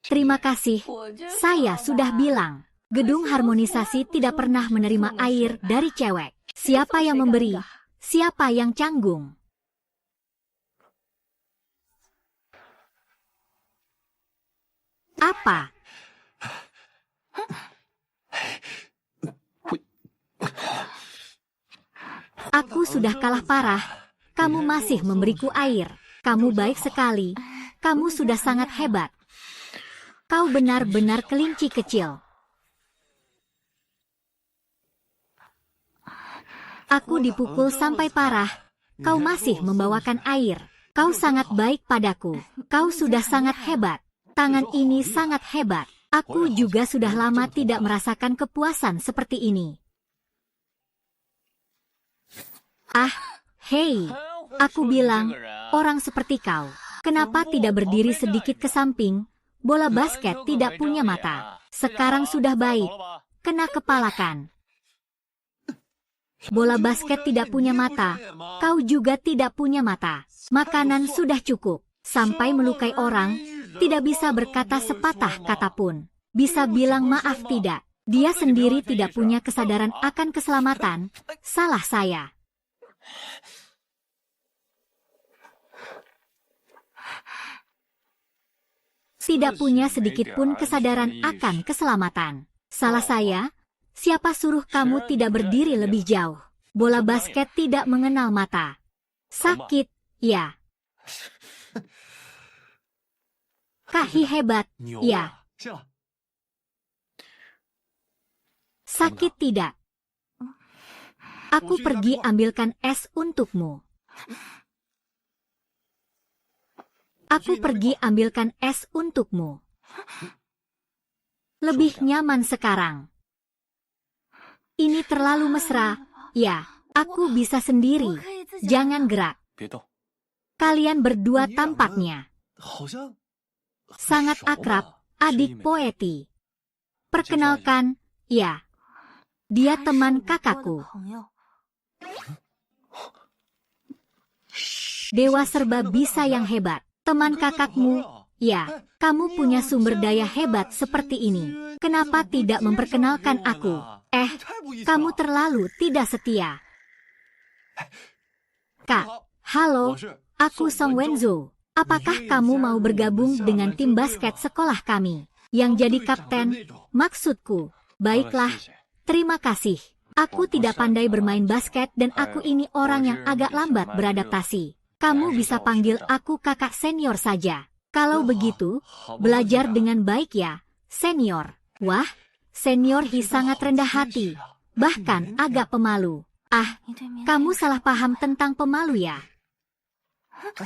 Terima kasih. Saya sudah bilang, gedung harmonisasi tidak pernah menerima air dari cewek. Siapa yang memberi? Siapa yang canggung? Apa? Aku sudah kalah parah. Kamu masih memberiku air. Kamu baik sekali. Kamu sudah sangat hebat. Kau benar-benar kelinci kecil. Aku dipukul sampai parah. Kau masih membawakan air. Kau sangat baik padaku. Kau sudah sangat hebat. Tangan ini sangat hebat. Aku juga sudah lama tidak merasakan kepuasan seperti ini. Ah, hei. Aku bilang, orang seperti kau, kenapa tidak berdiri sedikit ke samping? Bola basket tidak punya mata. Sekarang sudah baik. Kena kepalakan. Bola basket tidak punya mata. Kau juga tidak punya mata. Makanan sudah cukup. Sampai melukai orang, tidak bisa berkata sepatah kata pun. Bisa bilang maaf tidak. Dia sendiri tidak punya kesadaran akan keselamatan. Salah saya. Tidak punya sedikit pun kesadaran akan keselamatan. Salah saya? Siapa suruh kamu tidak berdiri lebih jauh? Bola basket tidak mengenal mata. Sakit, ya. Kaki hebat, ya. Sakit tidak. Aku pergi ambilkan es untukmu. Aku pergi ambilkan es untukmu. Lebih nyaman sekarang. Ini terlalu mesra. Ya, aku bisa sendiri. Jangan gerak. Kalian berdua tampaknya sangat akrab, adik Poeti. Perkenalkan, ya. Dia teman kakakku. Dewa serba bisa yang hebat. Teman kakakmu, ya, kamu punya sumber daya hebat seperti ini. Kenapa tidak memperkenalkan aku? Kamu terlalu tidak setia. Kak, halo, aku Song Wenzo. Apakah kamu mau bergabung dengan tim basket sekolah kami? Yang jadi kapten, maksudku. Baiklah, terima kasih. Aku tidak pandai bermain basket dan aku ini orang yang agak lambat beradaptasi. Kamu bisa panggil aku kakak senior saja. Kalau begitu, belajar dengan baik ya, senior. Wah, senior Hi sangat rendah hati. Bahkan agak pemalu. Ah, kamu salah paham tentang pemalu ya?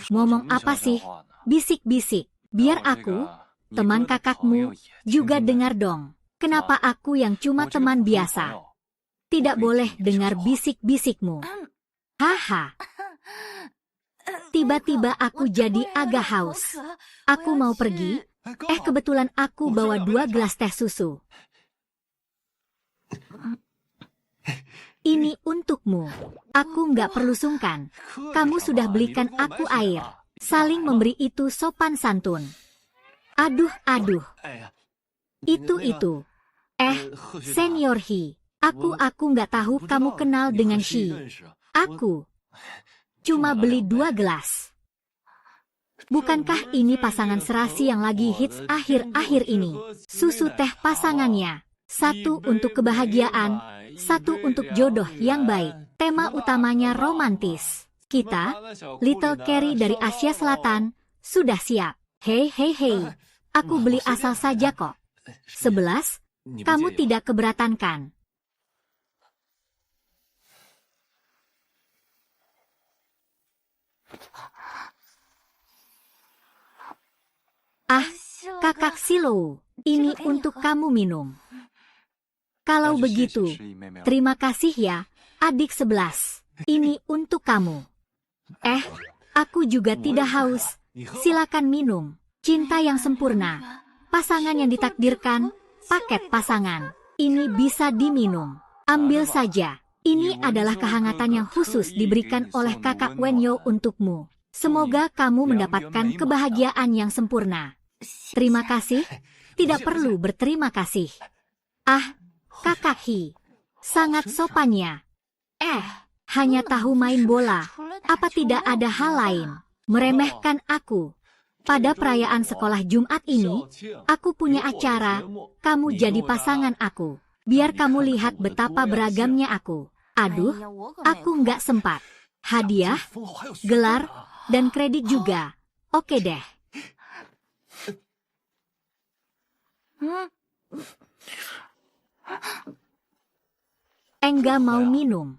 Ngomong apa sih? Bisik-bisik. Biar aku, teman kakakmu, juga dengar dong. Kenapa aku yang cuma teman biasa? Tidak boleh dengar bisik-bisikmu. Haha. Tiba-tiba aku jadi agak haus. Aku mau pergi. Kebetulan aku bawa 2 gelas teh susu. Ini untukmu. Aku nggak perlu sungkan. Kamu sudah belikan aku air. Saling memberi itu sopan santun. Aduh, aduh. Itu. Senior He. Aku nggak tahu kamu kenal dengan Shi. Aku cuma beli 2 gelas. Bukankah ini pasangan serasi yang lagi hits akhir-akhir ini? Susu teh pasangannya. 1 untuk kebahagiaan, 1 untuk jodoh yang baik. Tema utamanya romantis. Kita, Little Carrie dari Asia Selatan, sudah siap. Hei. Aku beli asal saja kok. 11, kamu tidak keberatan kan? Kakak Silo, ini untuk kamu minum. Kalau begitu, terima kasih ya, adik 11. Ini untuk kamu. Aku juga tidak haus. Silakan minum. Cinta yang sempurna. Pasangan yang ditakdirkan, paket pasangan. Ini bisa diminum. Ambil saja. Ini adalah kehangatan yang khusus diberikan oleh kakak Wenyo untukmu. Semoga kamu mendapatkan kebahagiaan yang sempurna. Terima kasih. Tidak perlu berterima kasih. Kakak Hi. Sangat sopannya. Hanya tahu main bola. Apa tidak ada hal lain? Meremehkan aku. Pada perayaan sekolah Jumat ini, aku punya acara. Kamu jadi pasangan aku. Biar kamu lihat betapa beragamnya aku. Aduh, aku nggak sempat. Hadiah, gelar, dan kredit juga. Oke deh. Enggak mau minum.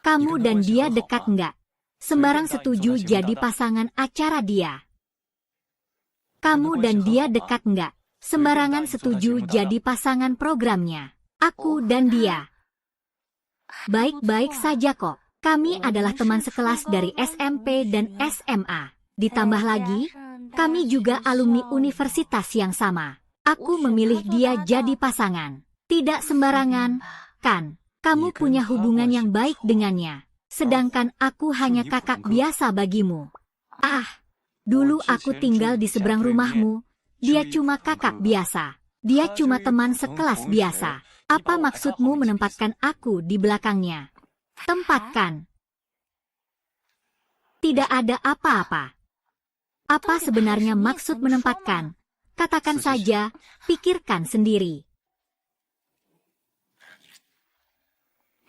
Kamu dan dia dekat nggak? Sembarang setuju jadi pasangan acara dia. Kamu dan dia dekat nggak? Sembarangan setuju jadi pasangan programnya. Aku dan dia. Baik-baik saja kok. Kami adalah teman sekelas dari SMP dan SMA. Ditambah lagi, kami juga alumni universitas yang sama. Aku memilih dia jadi pasangan. Tidak sembarangan, kan? Kamu punya hubungan yang baik dengannya. Sedangkan aku hanya kakak biasa bagimu. Dulu aku tinggal di seberang rumahmu. Dia cuma kakak biasa. Dia cuma teman sekelas biasa. Apa maksudmu menempatkan aku di belakangnya? Tempatkan. Tidak ada apa-apa. Apa sebenarnya maksud menempatkan? Katakan saja, pikirkan sendiri.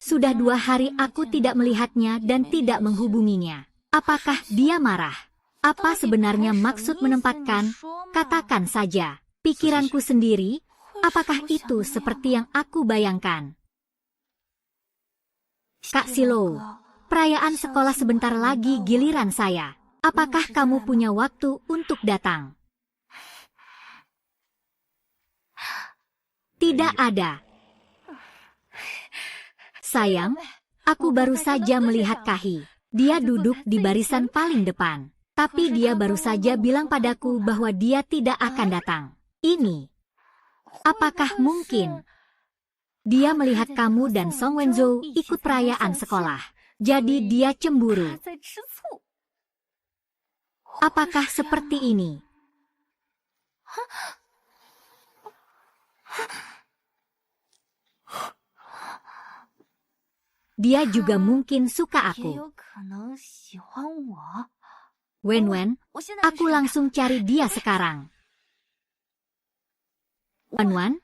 Sudah 2 hari aku tidak melihatnya dan tidak menghubunginya. Apakah dia marah? Apa sebenarnya maksud menempatkan? Katakan saja. Pikiranku sendiri, apakah itu seperti yang aku bayangkan? Kak Silo, perayaan sekolah sebentar lagi giliran saya. Apakah kamu punya waktu untuk datang? Tidak ada. Sayang, aku baru saja melihat Kahi. Dia duduk di barisan paling depan. Tapi dia baru saja bilang padaku bahwa dia tidak akan datang. Ini. Apakah mungkin? Dia melihat kamu dan Song Wenzo ikut perayaan sekolah. Jadi dia cemburu. Apakah seperti ini? Dia juga mungkin suka aku. Wen, aku langsung cari dia sekarang. Wan,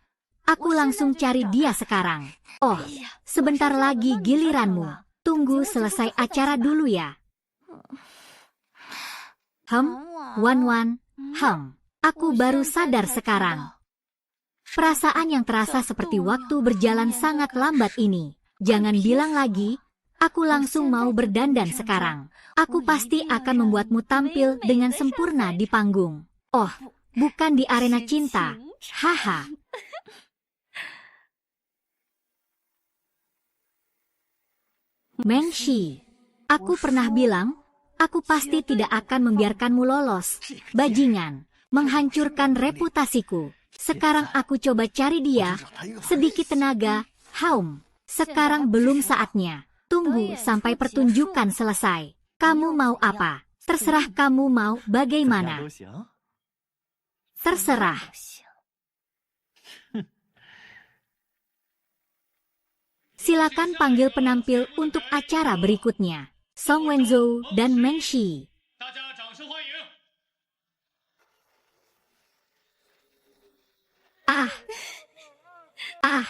aku langsung cari dia sekarang. Oh, sebentar lagi giliranmu. Tunggu selesai acara dulu ya. Wan, aku baru sadar sekarang. Perasaan yang terasa seperti waktu berjalan sangat lambat ini. Jangan bilang lagi, aku langsung mau berdandan sekarang. Aku pasti akan membuatmu tampil dengan sempurna di panggung. Oh, bukan di arena cinta. Haha. Mengshi, aku pernah bilang, aku pasti tidak akan membiarkanmu lolos. Bajingan, menghancurkan reputasiku. Sekarang aku coba cari dia, sedikit tenaga, Sekarang belum saatnya. Tunggu sampai pertunjukan selesai. Kamu mau apa? Terserah kamu mau bagaimana. Terserah. Silakan panggil penampil untuk acara berikutnya. Song Wenzhou dan Meng Shi. Ah. Ah.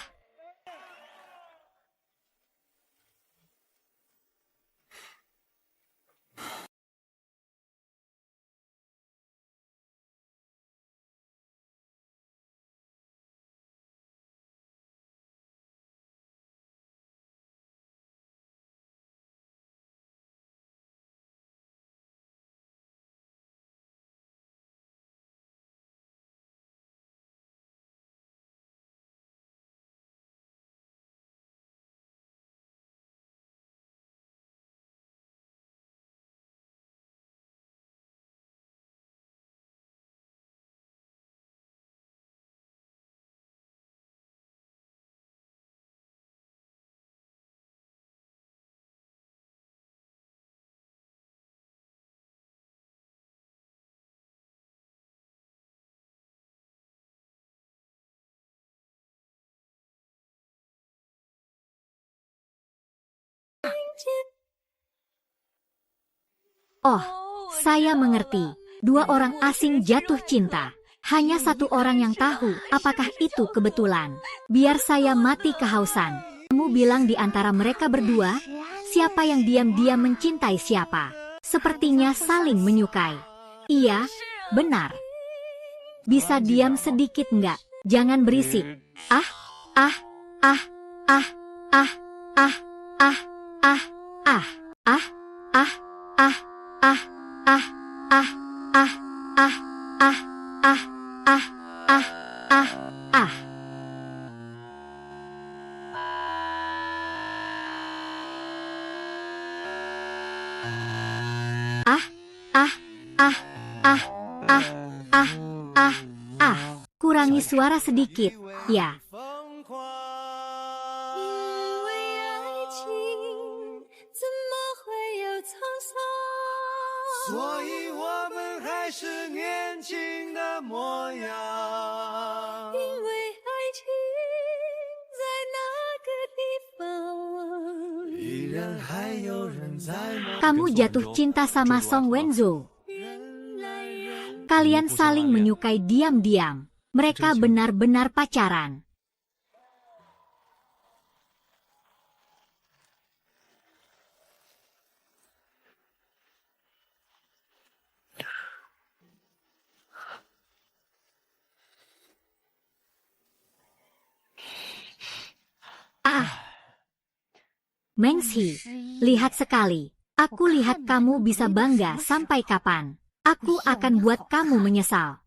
Oh, saya mengerti. Dua orang asing jatuh cinta. Hanya satu orang yang tahu apakah itu kebetulan. Biar saya mati kehausan. Kamu bilang di antara mereka berdua, siapa yang diam-diam mencintai siapa? Sepertinya saling menyukai. Iya, benar. Bisa diam sedikit enggak? Jangan berisik. Ah, ah, ah, ah, ah, ah, ah, ah, ah, ah, ah, ah. Ah, ah, ah, ah, ah, ah, ah, ah, ah, ah, ah. Ah, ah, ah, ah, ah, ah, ah, ah. Kurangi suara sedikit, ya. 所以我们还是年轻的模样。因为爱情在那个地方，依然还有人在。Kamu jatuh cinta sama Song Wenzhou. Kalian saling menyukai diam-diam. Mereka benar-benar pacaran. Ah, Meng Shi, lihat sekali. Aku lihat kamu bisa bangga sampai kapan. Aku akan buat kamu menyesal.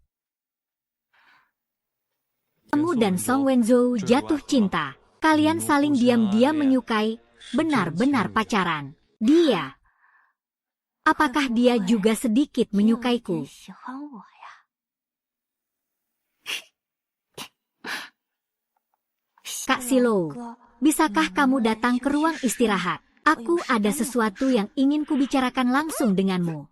Kamu dan Song Wenzhou jatuh cinta. Kalian saling diam-diam menyukai, benar-benar pacaran. Dia, apakah dia juga sedikit menyukaiku? Kak Silo, bisakah kamu datang ke ruang istirahat? Aku ada sesuatu yang ingin kubicarakan langsung denganmu.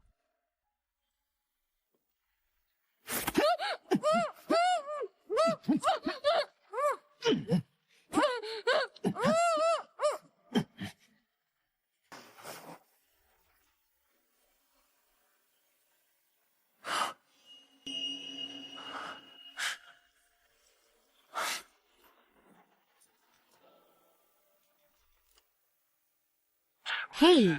Hei,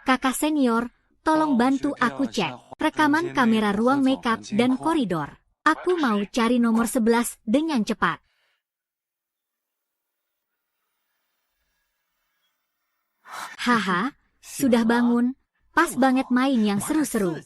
kakak senior, tolong bantu aku cek rekaman kamera ruang makeup dan koridor. Aku mau cari nomor 11 dengan cepat. Haha, sudah bangun. Pas banget main yang seru-seru.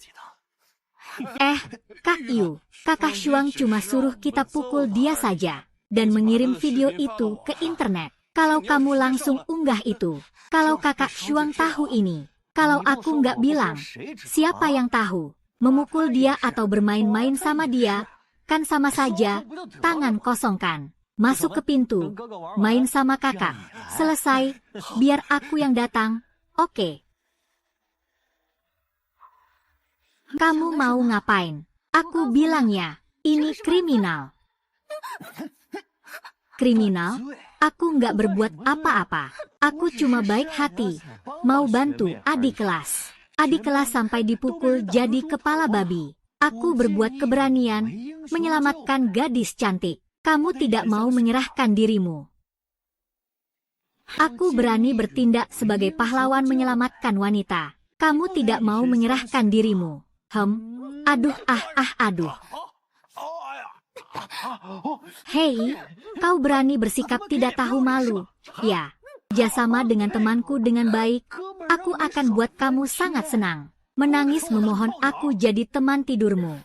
Kak Yu, kakak Shuang cuma suruh kita pukul dia saja. Dan mengirim video itu ke internet. Kalau kamu langsung unggah itu. Kalau kakak Shuang tahu ini. Kalau aku nggak bilang. Siapa yang tahu? Memukul dia atau bermain-main sama dia. Kan sama saja. Tangan kosongkan. Masuk ke pintu. Main sama kakak. Selesai. Biar aku yang datang. Oke. Kamu mau ngapain? Aku bilangnya, ini kriminal. Kriminal? Aku nggak berbuat apa-apa. Aku cuma baik hati. Mau bantu adik kelas. Adik kelas sampai dipukul jadi kepala babi. Aku berbuat keberanian, menyelamatkan gadis cantik. Kamu tidak mau menyerahkan dirimu. Aku berani bertindak sebagai pahlawan menyelamatkan wanita. Kamu tidak mau menyerahkan dirimu. Aduh, aduh. Hei, kau berani bersikap tidak tahu malu. Ya, kerjasama dengan temanku dengan baik. Aku akan buat kamu sangat senang. Menangis memohon aku jadi teman tidurmu.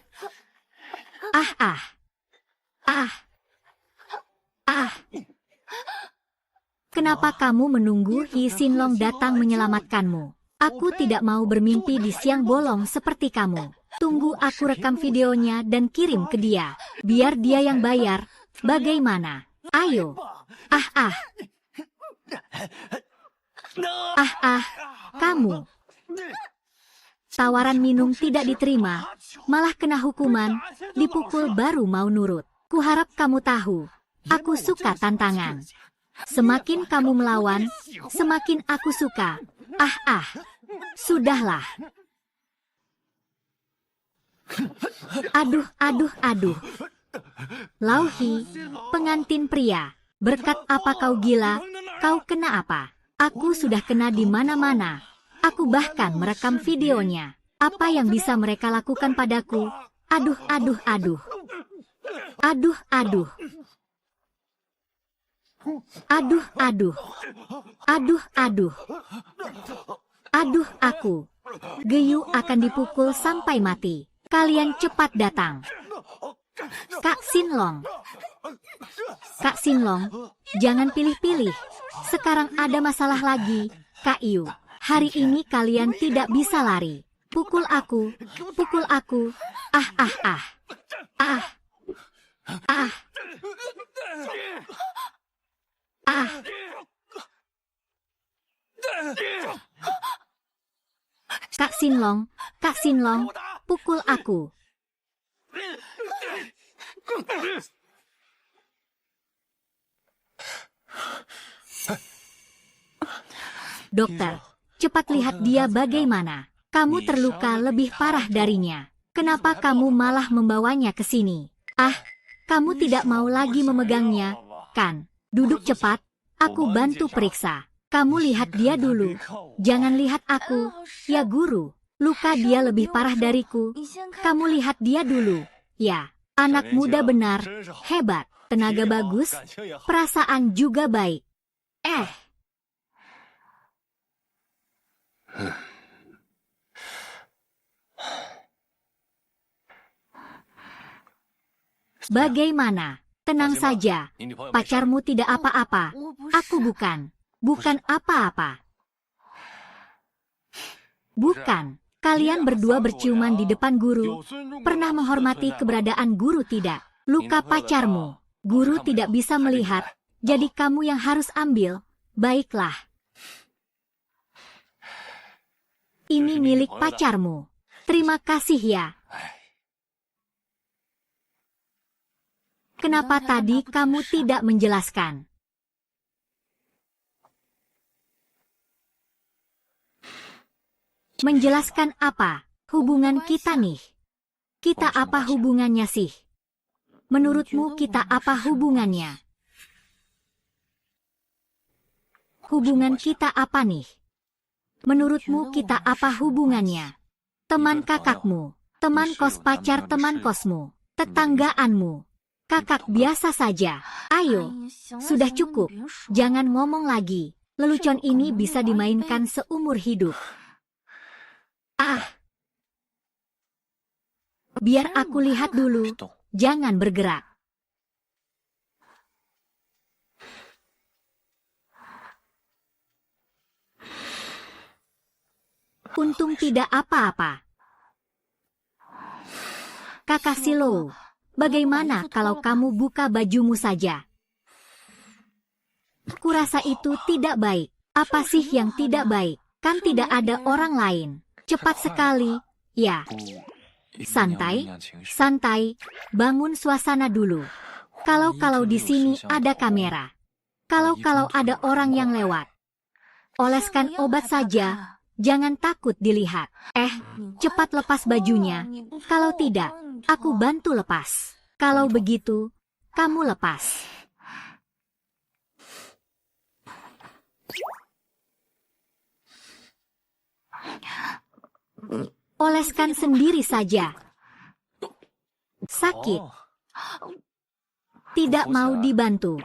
Kenapa kamu menunggu Hi Sinlong datang menyelamatkanmu? Aku tidak mau bermimpi di siang bolong seperti kamu. Tunggu aku rekam videonya dan kirim ke dia. Biar dia yang bayar. Bagaimana? Ayo. Kamu. Tawaran minum tidak diterima. Malah kena hukuman. Dipukul baru mau nurut. Kuharap kamu tahu. Aku suka tantangan. Semakin kamu melawan, semakin aku suka. Sudahlah. Aduh. Lauhi, pengantin pria. Berkat apa kau gila? Kau kena apa? Aku sudah kena di mana-mana. Aku bahkan merekam videonya. Apa yang bisa mereka lakukan padaku? Aduh. Aku. Geyu akan dipukul sampai mati. Kalian cepat datang. Kak Sinlong, jangan pilih-pilih. Sekarang ada masalah lagi, Kak Yu. Hari ini kalian tidak bisa lari. Pukul aku. Kak Sinlong, pukul aku. Dokter, cepat lihat dia bagaimana. Kamu terluka lebih parah darinya. Kenapa kamu malah membawanya ke sini? Kamu tidak mau lagi memegangnya, kan? Duduk cepat, aku bantu periksa. Kamu lihat dia dulu. Jangan lihat aku, ya guru. Luka dia lebih parah dariku. Kamu lihat dia dulu. Ya, anak muda benar, hebat, tenaga bagus, perasaan juga baik. Bagaimana? Tenang saja. Pacarmu tidak apa-apa. Aku bukan apa-apa. Bukan. Kalian berdua berciuman di depan guru. Pernah menghormati keberadaan guru tidak? Luka pacarmu. Guru tidak bisa melihat. Jadi kamu yang harus ambil. Baiklah. Ini milik pacarmu. Terima kasih ya. Kenapa tadi kamu tidak menjelaskan? Menjelaskan apa? Hubungan kita nih. Kita apa hubungannya sih? Menurutmu kita apa hubungannya? Hubungan kita apa nih? Menurutmu kita apa hubungannya? Teman kakakmu, teman kos pacar teman kosmu, tetanggaanmu. Kakak biasa saja. Ayo, sudah cukup. Jangan ngomong lagi. Lelucon ini bisa dimainkan seumur hidup. Biar aku lihat dulu. Jangan bergerak. Untung tidak apa-apa. Kakak Silo. Bagaimana kalau kamu buka bajumu saja? Kurasa itu tidak baik. Apa sih yang tidak baik? Kan tidak ada orang lain. Cepat sekali. Ya. Santai, santai, bangun suasana dulu. Kalau di sini ada kamera. Kalau ada orang yang lewat. Oleskan obat saja, jangan takut dilihat. Cepat lepas bajunya. Kalau tidak, aku bantu lepas. Kalau begitu, kamu lepas. Oleskan sendiri saja. Sakit. Tidak mau dibantu.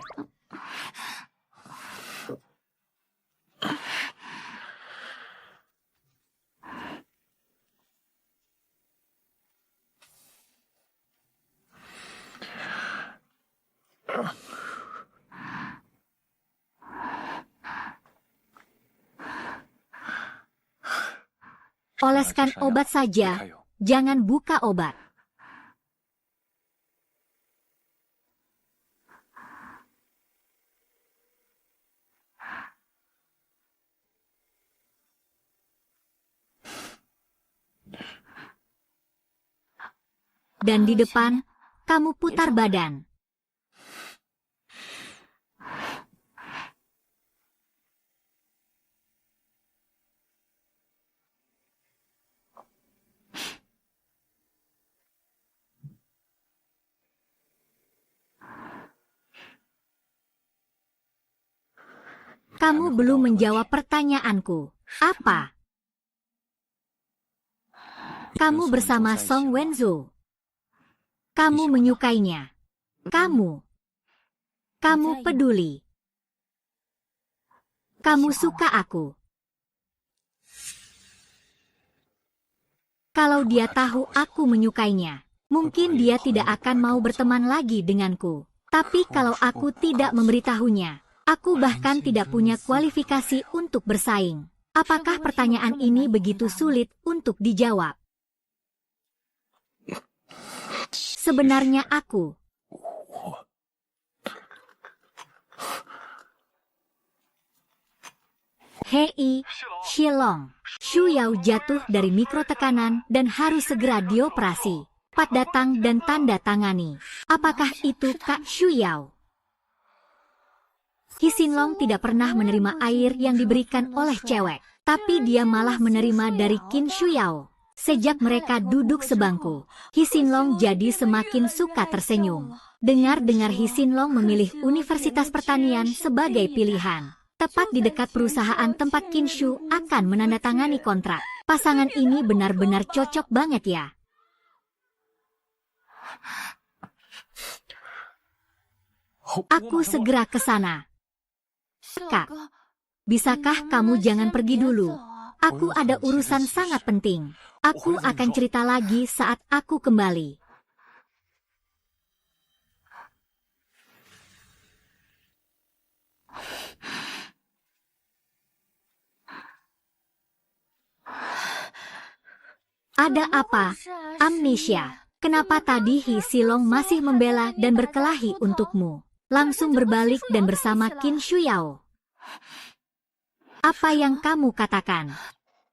Oleskan obat saja, jangan buka obat. Dan di depan, kamu putar badan. Kamu belum menjawab pertanyaanku. Apa? Kamu bersama Song Wenzo. Kamu menyukainya. Kamu peduli. Kamu suka aku. Kalau dia tahu aku menyukainya, mungkin dia tidak akan mau berteman lagi denganku. Tapi kalau aku tidak memberitahunya, aku bahkan tidak punya kualifikasi untuk bersaing. Apakah pertanyaan ini begitu sulit untuk dijawab? Sebenarnya aku. Hei, Shilong. Shu Yao jatuh dari mikrotekanan dan harus segera dioperasi. Pat datang dan tanda tangani. Apakah itu Kak Shu Yao? Hi Sinlong tidak pernah menerima air yang diberikan oleh cewek, tapi dia malah menerima dari Qin Shu Yao. Sejak mereka duduk sebangku, Hi Sinlong jadi semakin suka tersenyum. Dengar-dengar Hi Sinlong memilih Universitas Pertanian sebagai pilihan. Tepat di dekat perusahaan tempat Qin Shu akan menandatangani kontrak. Pasangan ini benar-benar cocok banget ya. Aku segera ke sana. Kak, bisakah kamu jangan pergi dulu? Aku ada urusan sangat penting. Aku akan cerita lagi saat aku kembali. Ada apa? Amnesia. Kenapa tadi Hi Silong masih membela dan berkelahi untukmu? Langsung berbalik dan bersama Qin Shu Yao. Apa yang kamu katakan?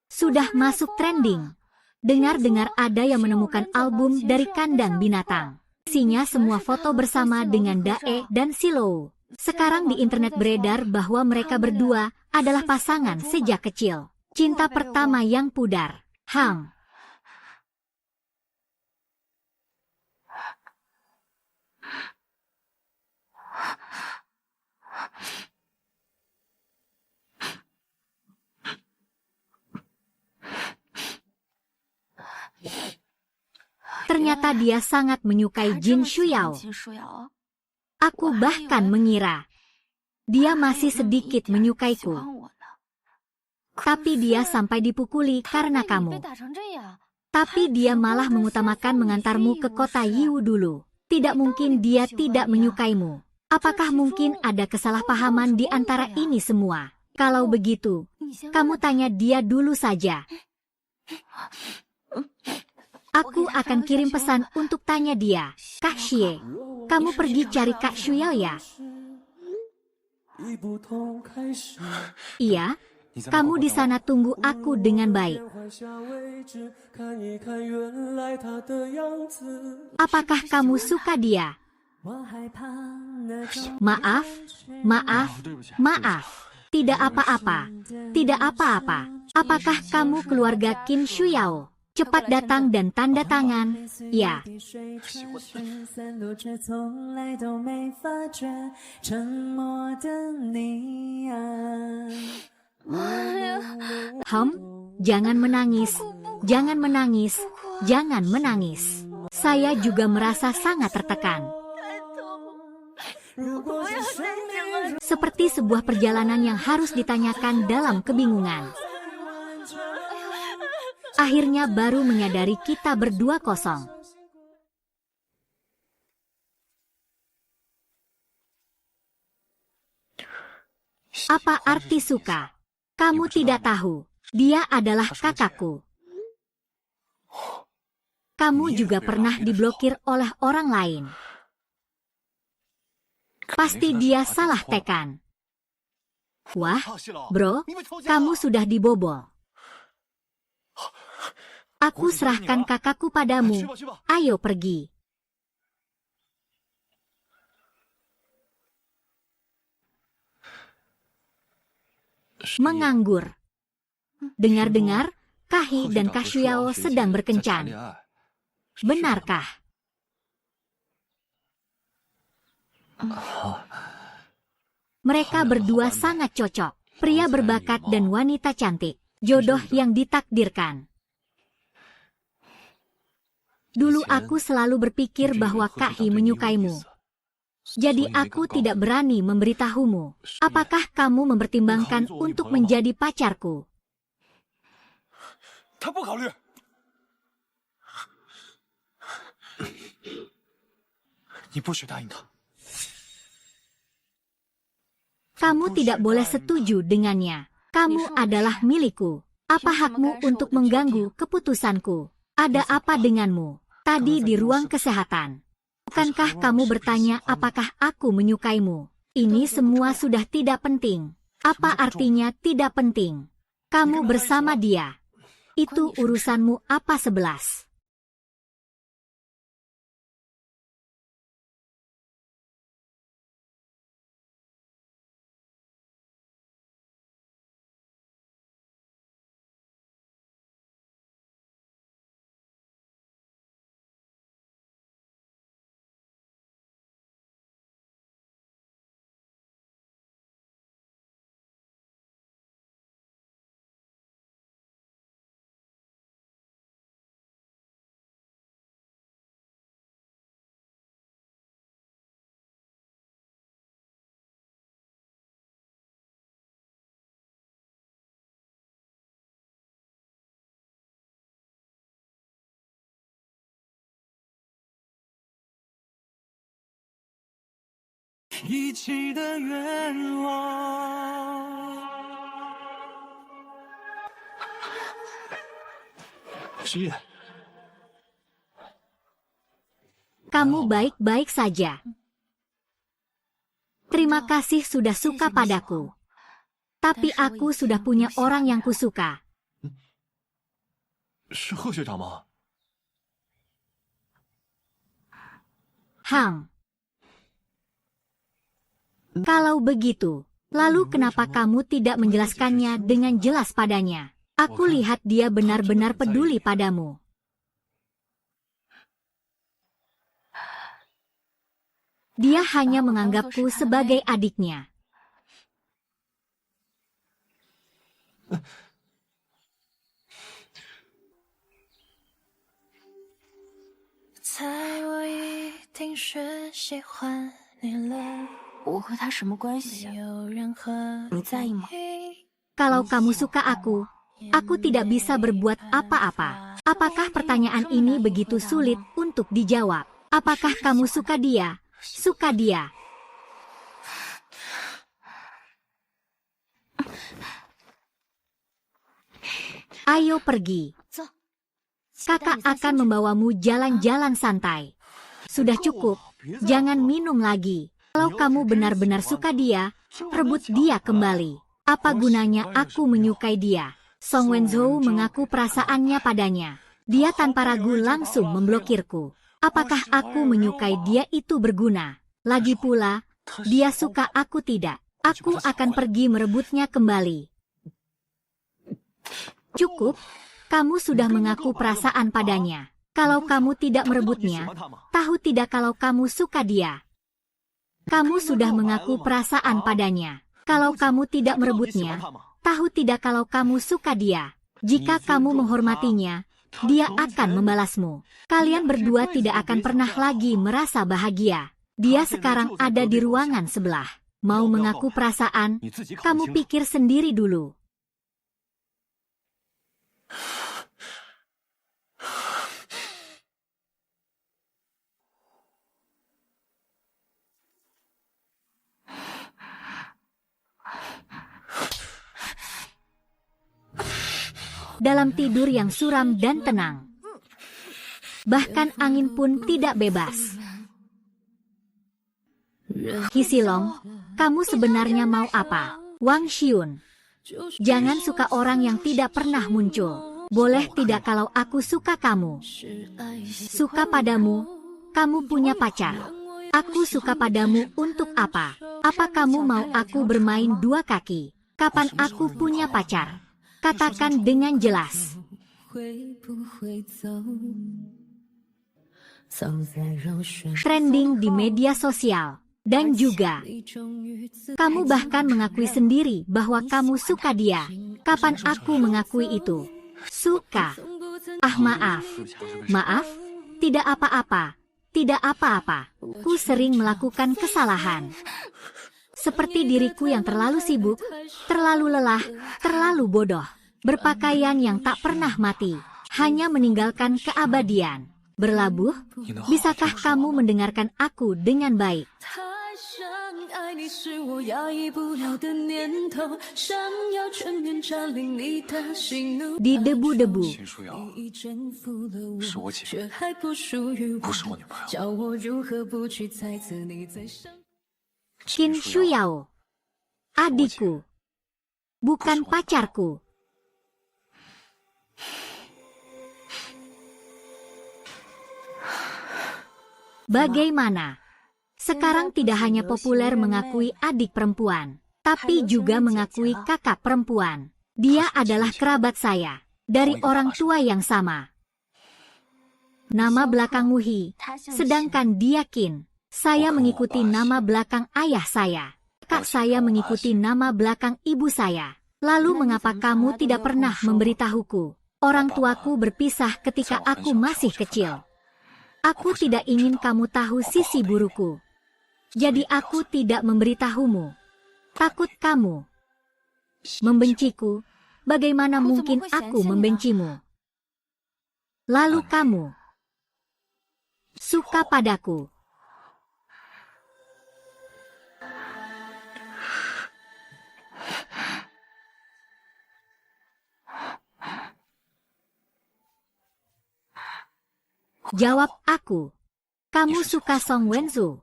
Sudah masuk trending. Dengar-dengar ada yang menemukan album dari kandang binatang. Isinya semua foto bersama dengan Dae dan Silo. Sekarang di internet beredar bahwa mereka berdua adalah pasangan sejak kecil. Cinta pertama yang pudar. Hang. Ternyata dia sangat menyukai Jin Shu Yao. Aku bahkan mengira dia masih sedikit menyukaiku. Tapi dia sampai dipukuli karena kamu. Tapi dia malah mengutamakan mengantarmu ke kota Yiwu dulu. Tidak mungkin dia tidak menyukaimu. Apakah mungkin ada kesalahpahaman di antara ini semua? Kalau begitu, kamu tanya dia dulu saja. Aku akan kirim pesan untuk tanya dia. Kak Xie, kamu pergi cari Kak Shu Yao ya? Iya, Kamu di sana tunggu aku dengan baik. Apakah kamu suka dia? Maaf, maaf, maaf. Tidak apa-apa, tidak apa-apa. Apakah kamu keluarga Kim Shuyao? Cepat datang dan tanda tangan. Ya. Jangan menangis, jangan menangis, jangan menangis. Saya juga merasa sangat tertekan. Seperti sebuah perjalanan yang harus ditanyakan dalam kebingungan. Akhirnya baru menyadari kita berdua kosong. Apa arti suka? Kamu tidak tahu. Dia adalah kakakku. Kamu juga pernah diblokir oleh orang lain. Pasti dia salah tekan. Wah, bro, kamu sudah dibobol. Aku serahkan kakakku padamu. Ayo pergi. Menganggur. Dengar-dengar, Kahi dan Kashyao sedang berkencan. Benarkah? Mereka berdua sangat cocok. Pria berbakat dan wanita cantik. Jodoh yang ditakdirkan. Dulu aku selalu berpikir bahwa Kahi menyukaimu. Jadi aku tidak berani memberitahumu. Apakah kamu mempertimbangkan untuk menjadi pacarku? Kamu tidak boleh setuju dengannya. Kamu adalah milikku. Apa hakmu untuk mengganggu keputusanku? Ada apa denganmu? Tadi di ruang kesehatan. Bukankah kamu bertanya apakah aku menyukaimu? Ini semua sudah tidak penting. Apa artinya tidak penting? Kamu bersama dia. Itu urusanmu apa 11? Kamu baik-baik saja. Terima kasih sudah suka padaku. Tapi aku sudah punya orang yang kusuka. Kalau begitu, lalu kenapa kamu tidak menjelaskannya dengan jelas padanya? Aku lihat dia benar-benar peduli padamu. Dia hanya menganggapku sebagai adiknya. Kalau kamu suka aku tidak bisa berbuat apa-apa. Apakah pertanyaan ini begitu sulit untuk dijawab? Apakah kamu suka dia? Suka dia. Ayo pergi. Kakak akan membawamu jalan-jalan santai. Sudah cukup, jangan minum lagi. Kalau kamu benar-benar suka dia, rebut dia kembali. Apa gunanya aku menyukai dia? Song Wenzhou mengaku perasaannya padanya. Dia tanpa ragu langsung memblokirku. Apakah aku menyukai dia itu berguna? Lagi pula, dia suka aku tidak. Aku akan pergi merebutnya kembali. Cukup, kamu sudah mengaku perasaan padanya. Kalau kamu tidak merebutnya, tahu tidak kalau kamu suka dia. Kamu sudah mengaku perasaan padanya. Kalau kamu tidak merebutnya, tahu tidak kalau kamu suka dia. Jika kamu menghormatinya, dia akan membalasmu. Kalian berdua tidak akan pernah lagi merasa bahagia. Dia sekarang ada di ruangan sebelah. Mau mengaku perasaan, kamu pikir sendiri dulu. Dalam tidur yang suram dan tenang. Bahkan angin pun tidak bebas. Hisilong, kamu sebenarnya mau apa? Wang Xiun, jangan suka orang yang tidak pernah muncul. Boleh tidak kalau aku suka kamu? Suka padamu, kamu punya pacar. Aku suka padamu untuk apa? Apa kamu mau aku bermain dua kaki? Kapan aku punya pacar? Katakan dengan jelas. Trending di media sosial. Dan juga, kamu bahkan mengakui sendiri bahwa kamu suka dia. Kapan aku mengakui itu? Suka. Ah, maaf. Maaf, tidak apa-apa. Tidak apa-apa. Ku sering melakukan kesalahan. Seperti diriku yang terlalu sibuk, terlalu lelah, terlalu bodoh. Berpakaian yang tak pernah mati. Hanya meninggalkan keabadian. Berlabuh, bisakah kamu mendengarkan aku dengan baik? Di debu-debu. Qin Shuyao, adikku, bukan pacarku. Bagaimana? Sekarang tidak hanya populer mengakui adik perempuan, tapi juga mengakui kakak perempuan. Dia adalah kerabat saya, dari orang tua yang sama. Nama belakang Muhi, sedangkan dia Qin. Saya mengikuti nama belakang ayah saya. Kak saya mengikuti nama belakang ibu saya. Lalu mengapa kamu tidak pernah memberitahuku? Orang tuaku berpisah ketika aku masih kecil. Aku tidak ingin kamu tahu sisi burukku. Jadi aku tidak memberitahumu. Takut kamu membenciku. Bagaimana mungkin aku membencimu? Lalu kamu suka padaku. Jawab aku. Kamu suka Song Wenzhou?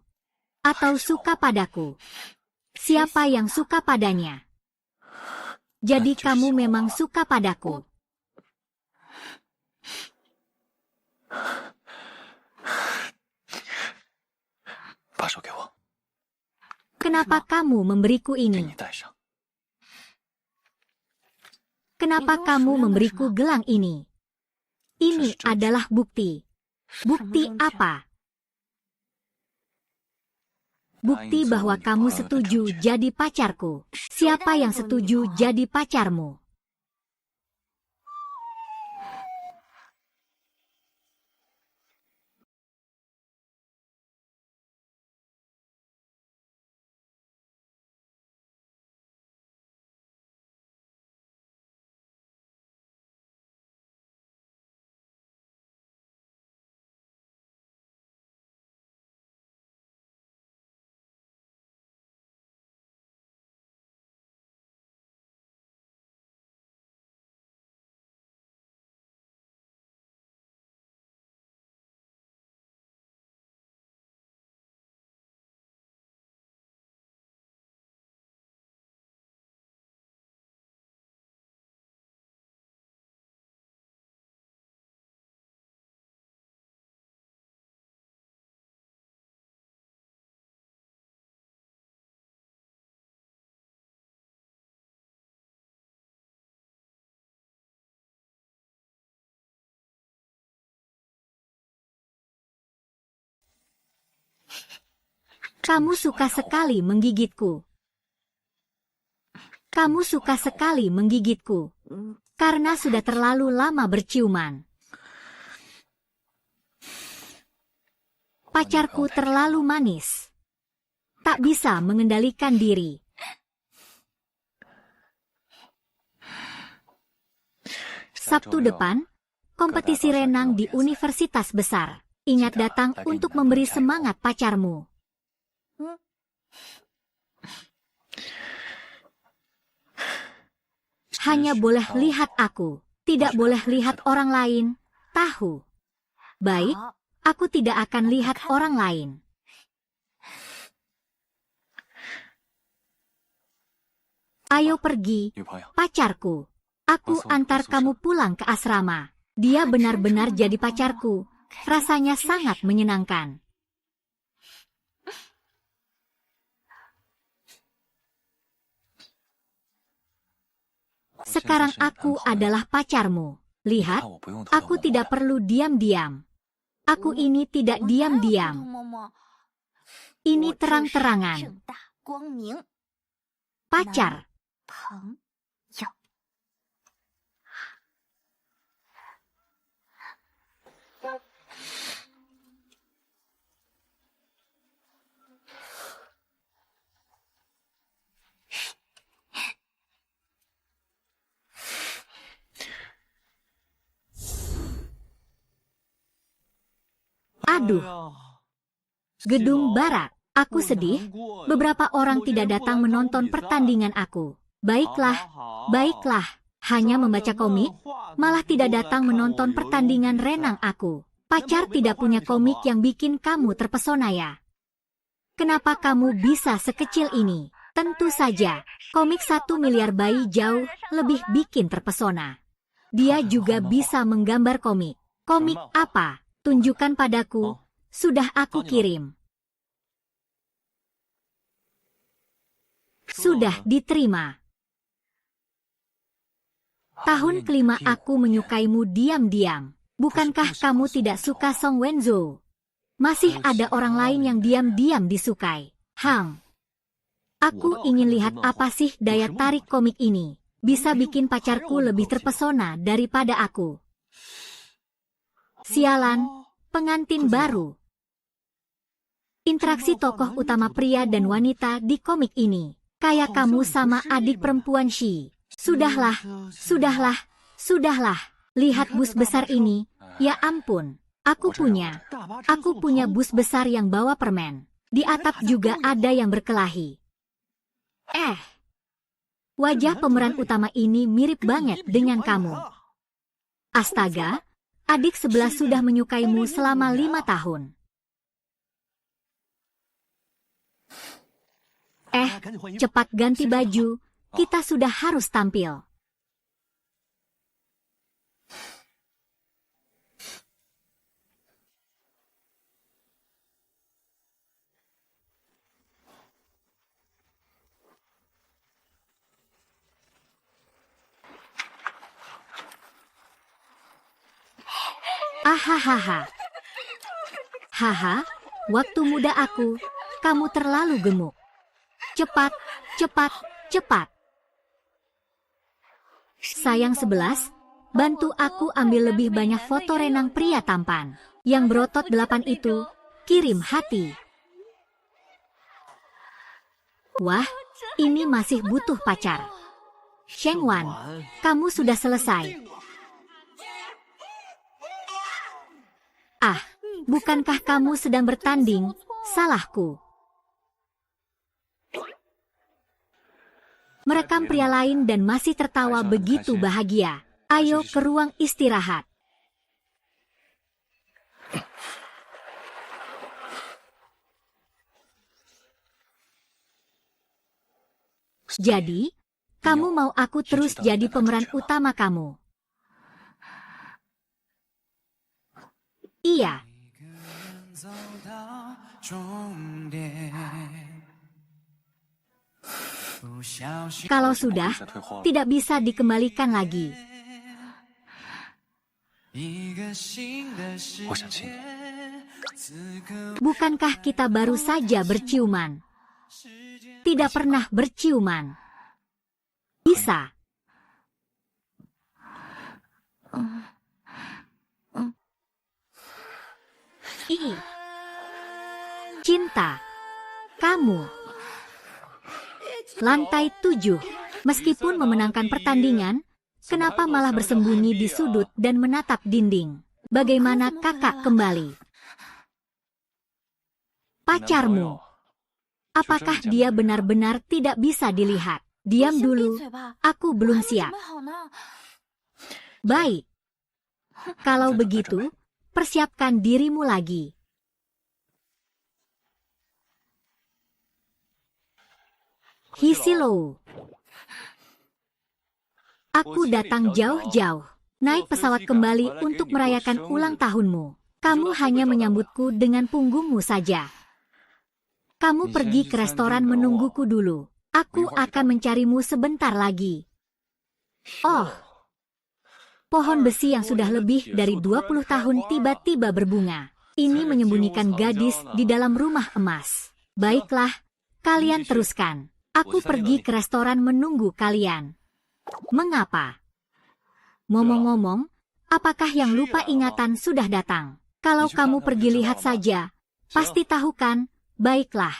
Atau suka padaku? Siapa yang suka padanya? Jadi kamu memang suka padaku. Kenapa kamu memberiku ini? Kenapa kamu memberiku gelang ini? Ini adalah bukti. Bukti apa? Bukti bahwa kamu setuju jadi pacarku. Siapa yang setuju jadi pacarmu? Kamu suka sekali menggigitku. Kamu suka sekali menggigitku. Karena sudah terlalu lama berciuman. Pacarku terlalu manis. Tak bisa mengendalikan diri. Sabtu depan, kompetisi renang di universitas besar. Ingat datang untuk memberi semangat pacarmu. Hanya boleh lihat aku, tidak boleh lihat orang lain. Tahu? Baik, aku tidak akan lihat orang lain. Ayo pergi, pacarku. Aku antar kamu pulang ke asrama. Dia benar-benar jadi pacarku. Rasanya sangat menyenangkan. Sekarang aku adalah pacarmu. Lihat, aku tidak perlu diam-diam. Aku ini tidak diam-diam. Ini terang-terangan. Pacar. Aduh. Gedung Barat. Aku sedih. Beberapa orang tidak datang menonton pertandingan aku. Baiklah, baiklah. Hanya membaca komik, malah tidak datang menonton pertandingan renang aku. Pacar tidak punya komik yang bikin kamu terpesona ya? Kenapa kamu bisa sekecil ini? Tentu saja, komik 1 miliar bayi jauh lebih bikin terpesona. Dia juga bisa menggambar komik. Komik apa? Tunjukkan padaku. Sudah aku kirim. Sudah diterima. Tahun kelima aku menyukaimu diam-diam. Bukankah kamu tidak suka Song Wenzo? Masih ada orang lain yang diam-diam disukai. Hang. Aku ingin lihat apa sih daya tarik komik ini. Bisa bikin pacarku lebih terpesona daripada aku. Sialan, pengantin baru. Interaksi tokoh utama pria dan wanita di komik ini. Kayak kamu sama adik perempuan Shi. Sudahlah, sudahlah, sudahlah. Lihat bus besar ini. Ya ampun, aku punya bus besar yang bawa permen. Di atap juga ada yang berkelahi. Wajah pemeran utama ini mirip banget dengan kamu. Astaga, adik sebelah sudah menyukaimu selama 5 tahun. Cepat ganti baju, kita sudah harus tampil. Ahahaha. Haha, waktu muda aku, kamu terlalu gemuk. Cepat, cepat, cepat. Sayang 11, bantu aku ambil lebih banyak foto renang pria tampan. Yang berotot 8 itu, kirim hati. Wah, ini masih butuh pacar. Sheng Wan, kamu sudah selesai. Bukankah kamu sedang bertanding? Salahku. Merekam pria lain dan masih tertawa begitu bahagia. Ayo ke ruang istirahat. Jadi, kamu mau aku terus jadi pemeran utama kamu? Iya. Kalau sudah, tidak bisa dikembalikan lagi. Bukankah kita baru saja berciuman? Tidak pernah berciuman. Bisa. Cinta. Kamu. Lantai 7. Meskipun memenangkan pertandingan, kenapa malah bersembunyi di sudut dan menatap dinding? Bagaimana kakak kembali? Pacarmu. Apakah dia benar-benar tidak bisa dilihat? Diam dulu, aku belum siap. Baik. Kalau begitu, persiapkan dirimu lagi. Hisilo. Aku datang jauh-jauh, naik pesawat kembali untuk merayakan ulang tahunmu. Kamu hanya menyambutku dengan punggungmu saja. Kamu pergi ke restoran menungguku dulu. Aku akan mencarimu sebentar lagi. Oh, pohon besi yang sudah lebih dari 20 tahun tiba-tiba berbunga. Ini menyembunyikan gadis di dalam rumah emas. Baiklah, kalian teruskan. Aku pergi ke restoran menunggu kalian. Mengapa? Ngomong-ngomong, apakah yang lupa ingatan sudah datang? Kalau kamu pergi lihat saja, pasti tahu kan? Baiklah.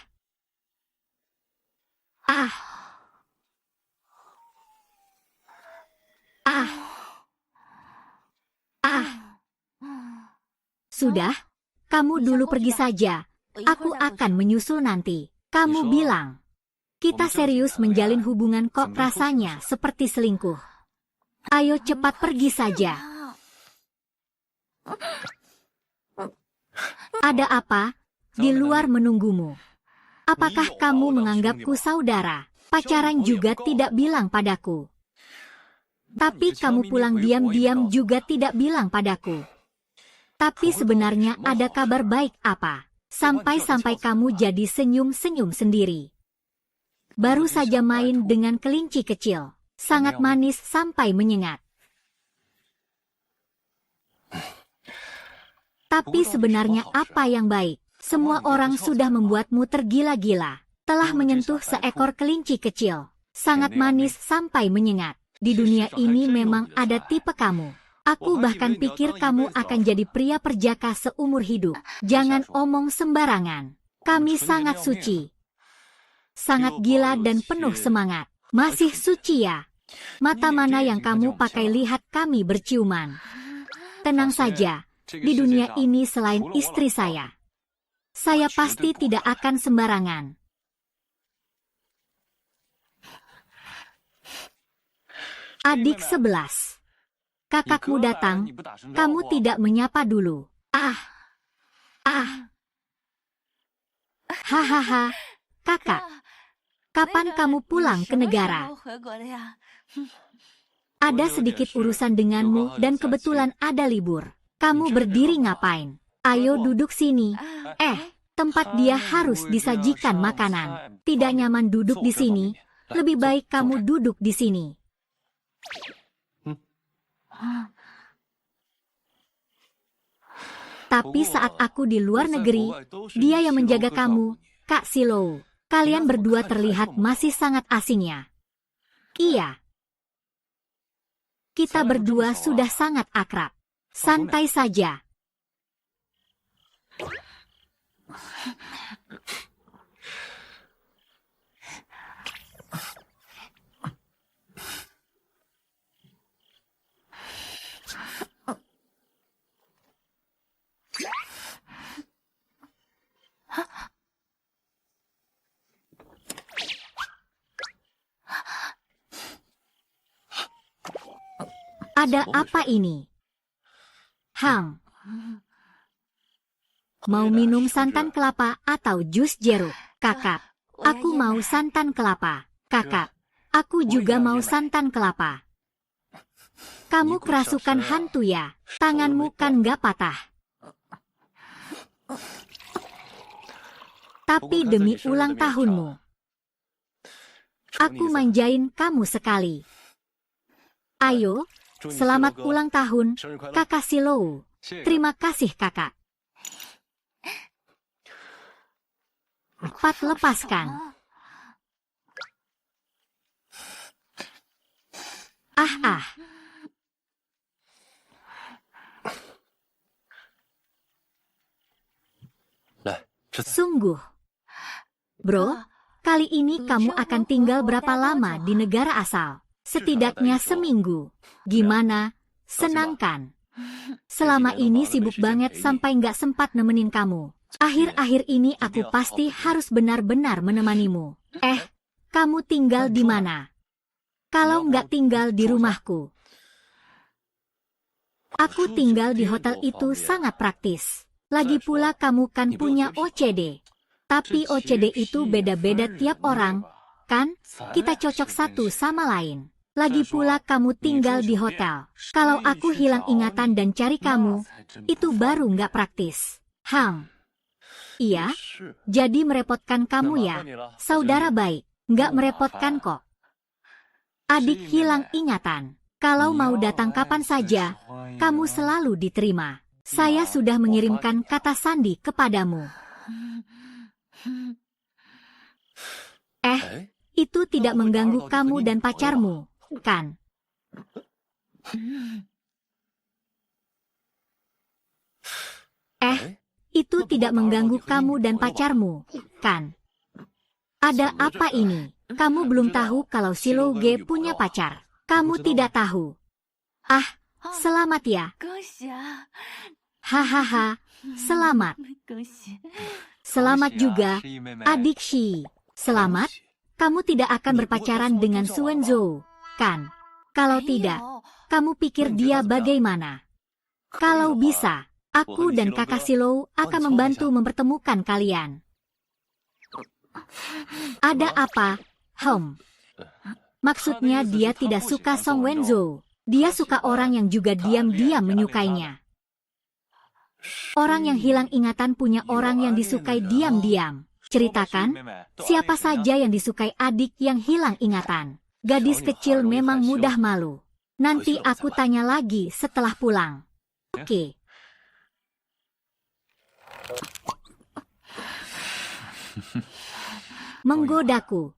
Sudah, kamu dulu pergi saja. Aku akan menyusul nanti. Kamu bilang, kita serius menjalin hubungan kok rasanya seperti selingkuh. Ayo cepat pergi saja. Ada apa? Di luar menunggumu. Apakah kamu menganggapku saudara? Pacaran juga tidak bilang padaku. Tapi kamu pulang diam-diam juga tidak bilang padaku. Tapi sebenarnya ada kabar baik apa? Sampai-sampai kamu jadi senyum-senyum sendiri. Baru saja main dengan kelinci kecil. Sangat manis sampai menyengat. Tapi sebenarnya apa yang baik? Semua orang sudah membuatmu tergila-gila. Telah menyentuh seekor kelinci kecil. Sangat manis sampai menyengat. Di dunia ini memang ada tipe kamu. Aku bahkan pikir kamu akan jadi pria perjaka seumur hidup. Jangan omong sembarangan. Kami sangat suci. Sangat gila dan penuh semangat. Masih suci ya? Mata mana yang kamu pakai lihat kami berciuman? Tenang saja. Di dunia ini selain istri saya pasti tidak akan sembarangan. Adik 11. Kakakmu datang, kamu tidak menyapa dulu. Hahaha, kakak. Kapan kamu pulang ke negara? Ada sedikit urusan denganmu dan kebetulan ada libur. Kamu berdiri ngapain? Ayo duduk sini. Tempat dia harus disajikan makanan. Tidak nyaman duduk di sini. Lebih baik kamu duduk di sini. Tapi saat aku di luar negeri, dia yang menjaga kamu, Kak Silo. Kalian berdua terlihat masih sangat asing ya. Iya. Kita berdua sudah sangat akrab. Santai saja. Ada apa ini? Hang. Mau minum santan kelapa atau jus jeruk? Kakak, aku mau santan kelapa. Kakak, aku juga mau santan kelapa. Kamu kerasukan hantu ya? Tanganmu kan gak patah. Tapi demi ulang tahunmu, aku manjain kamu sekali. Ayo, selamat ulang tahun, Kakak Silo. Terima kasih kakak. Cepat lepaskan. Ah. 来，这 Sungguh. Bro, kali ini kamu akan tinggal berapa lama di negara asal? Setidaknya seminggu. Gimana? Senang kan? Selama ini sibuk banget sampai nggak sempat nemenin kamu. Akhir-akhir ini aku pasti harus benar-benar menemanimu. Kamu tinggal di mana? Kalau nggak tinggal di rumahku. Aku tinggal di hotel itu sangat praktis. Lagi pula kamu kan punya OCD. Tapi OCD itu beda-beda tiap orang, kan? Kita cocok satu sama lain. Lagi pula kamu tinggal di hotel. Kalau aku hilang ingatan dan cari kamu, itu baru nggak praktis. Iya, jadi merepotkan kamu ya. Saudara baik, nggak merepotkan kok. Adik hilang ingatan. Kalau mau datang kapan saja, kamu selalu diterima. Saya sudah mengirimkan kata sandi kepadamu. Itu tidak mengganggu kamu dan pacarmu, kan? Itu tidak mengganggu kamu dan pacarmu, kan? Ada apa ini? Kamu belum tahu kalau Silouge punya pacar. Kamu tidak tahu. Selamat ya. Hahaha, selamat. Selamat juga, adik Shi. Selamat, kamu tidak akan berpacaran dengan Suenzhou, kan? Kalau tidak, kamu pikir dia bagaimana? Kalau bisa, aku dan kakak Silou akan membantu mempertemukan kalian. Ada apa? Maksudnya dia tidak suka Song Wenzhou. Dia suka orang yang juga diam-diam menyukainya. Orang yang hilang ingatan punya orang yang disukai diam-diam. Ceritakan, siapa saja yang disukai adik yang hilang ingatan? Gadis kecil memang mudah malu. Nanti aku tanya lagi setelah pulang. Oke. Menggodaku.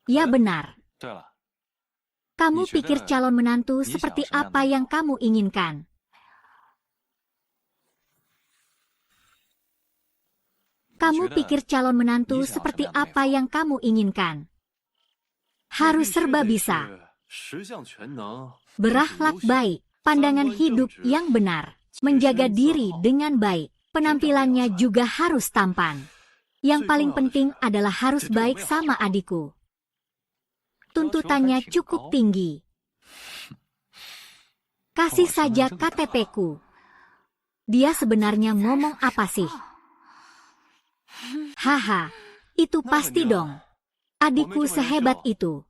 Ya benar. Kamu pikir calon menantu seperti apa yang kamu inginkan? Kamu pikir calon menantu seperti apa yang kamu inginkan? Harus serba bisa. Berakhlak baik, pandangan hidup yang benar, menjaga diri dengan baik, penampilannya juga harus tampan. Yang paling penting adalah harus baik sama adikku. Tuntutannya cukup tinggi. Kasih saja KTP-ku. Dia sebenarnya ngomong apa sih? Haha, itu pasti dong. Adikku sehebat itu.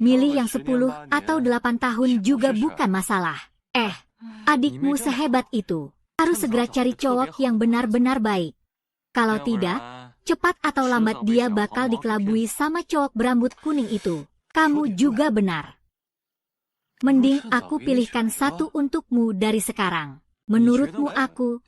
Milih yang 10 atau 8 tahun juga bukan masalah. Adikmu sehebat itu. Harus segera cari cowok yang benar-benar baik. Kalau tidak, cepat atau lambat dia bakal dikelabui sama cowok berambut kuning itu. Kamu juga benar. Mending aku pilihkan satu untukmu dari sekarang. Menurutmu aku,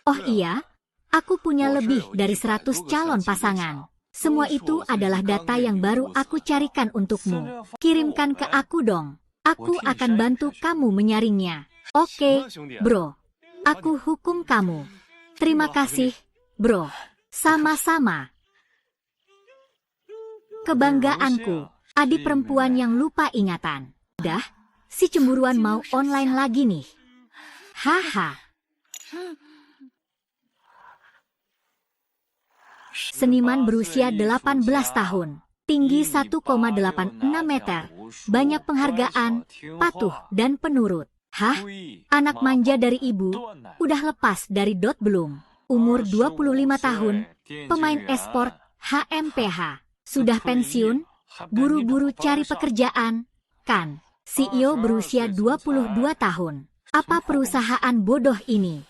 oh iya, aku punya lebih dari 100 calon pasangan. Semua itu adalah data yang baru aku carikan untukmu. Kirimkan ke aku dong. Aku akan bantu kamu menyaringnya. Oke, bro. Aku hukum kamu. Terima kasih, bro. Sama-sama. Kebanggaanku, adik perempuan yang lupa ingatan. Dah, si cemburuan mau online lagi nih. Haha. Seniman berusia 18 tahun, tinggi 1,86 meter, banyak penghargaan, patuh dan penurut. Anak manja dari ibu, udah lepas dari dot belum? Umur 25 tahun, pemain e-sport HMPH, sudah pensiun, buru-buru cari pekerjaan, kan? CEO berusia 22 tahun. Apa perusahaan bodoh ini?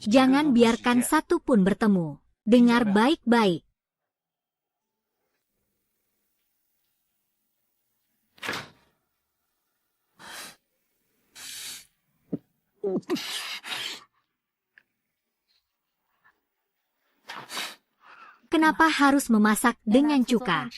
Jangan biarkan satu pun bertemu. Dengar baik-baik. Kenapa harus memasak dengan cuka?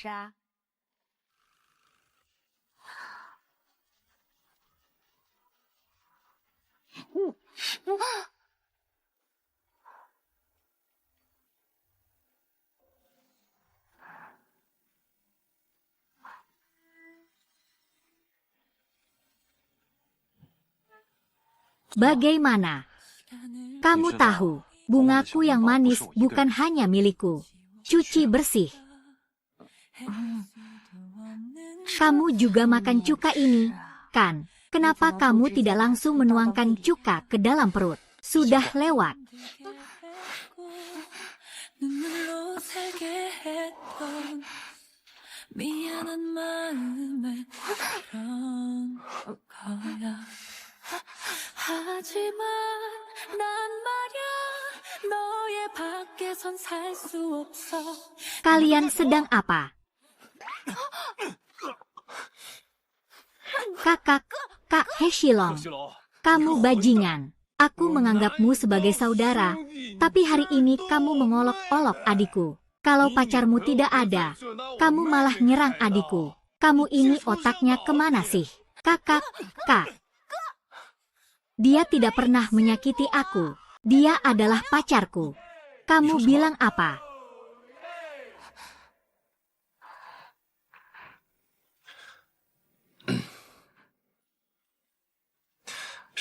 Bagaimana? Kamu tahu, bungaku yang manis bukan hanya milikku. Cuci bersih. Kamu juga makan cuka ini, kan? Kenapa kamu tidak langsung menuangkan cuka ke dalam perut? Sudah lewat. Kalian sedang apa? Kakak, Kak Heshilong, kamu bajingan. Aku menganggapmu sebagai saudara, tapi hari ini kamu mengolok-olok adikku. Kalau pacarmu tidak ada, kamu malah nyerang adikku. Kamu ini otaknya kemana sih? Kakak, Kak. Dia tidak pernah menyakiti aku. Dia adalah pacarku. Kamu bilang apa?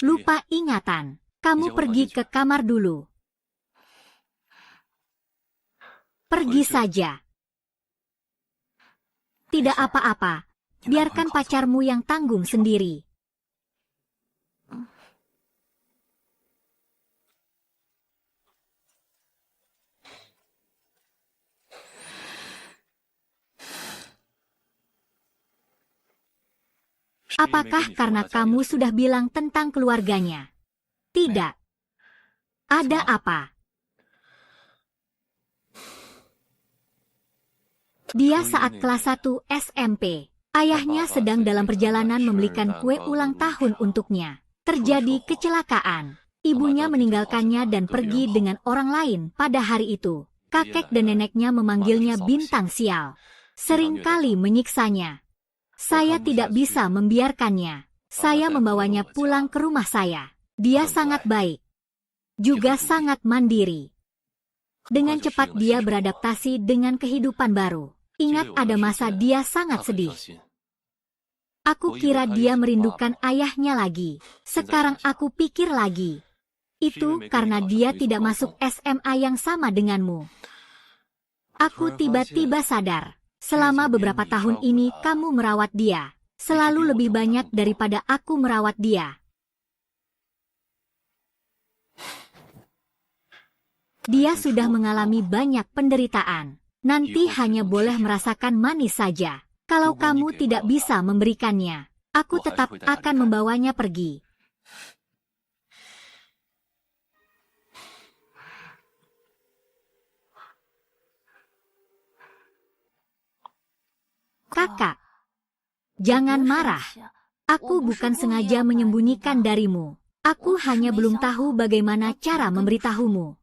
Lupa ingatan. Kamu pergi ke kamar dulu. Pergi saja. Tidak apa-apa. Biarkan pacarmu yang tanggung sendiri. Apakah karena kamu sudah bilang tentang keluarganya? Tidak. Ada apa? Dia saat kelas 1 SMP. Ayahnya sedang dalam perjalanan membelikan kue ulang tahun untuknya. Terjadi kecelakaan. Ibunya meninggalkannya dan pergi dengan orang lain pada hari itu. Kakek dan neneknya memanggilnya bintang sial. Seringkali menyiksanya. Saya tidak bisa membiarkannya. Saya membawanya pulang ke rumah saya. Dia sangat baik. Juga sangat mandiri. Dengan cepat dia beradaptasi dengan kehidupan baru. Ingat ada masa dia sangat sedih. Aku kira dia merindukan ayahnya lagi. Sekarang aku pikir lagi. Itu karena dia tidak masuk SMA yang sama denganmu. Aku tiba-tiba sadar. Selama beberapa tahun ini kamu merawat dia. Selalu lebih banyak daripada aku merawat dia. Dia sudah mengalami banyak penderitaan. Nanti hanya boleh merasakan manis saja. Kalau kamu tidak bisa memberikannya, aku tetap akan membawanya pergi. Kakak, jangan marah. Aku bukan sengaja menyembunyikan darimu. Aku hanya belum tahu bagaimana cara memberitahumu.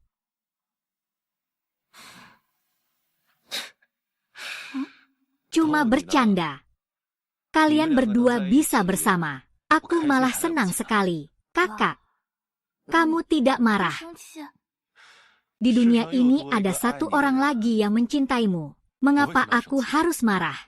Cuma bercanda. Kalian berdua bisa bersama. Aku malah senang sekali. Kakak, kamu tidak marah. Di dunia ini ada satu orang lagi yang mencintaimu. Mengapa aku harus marah?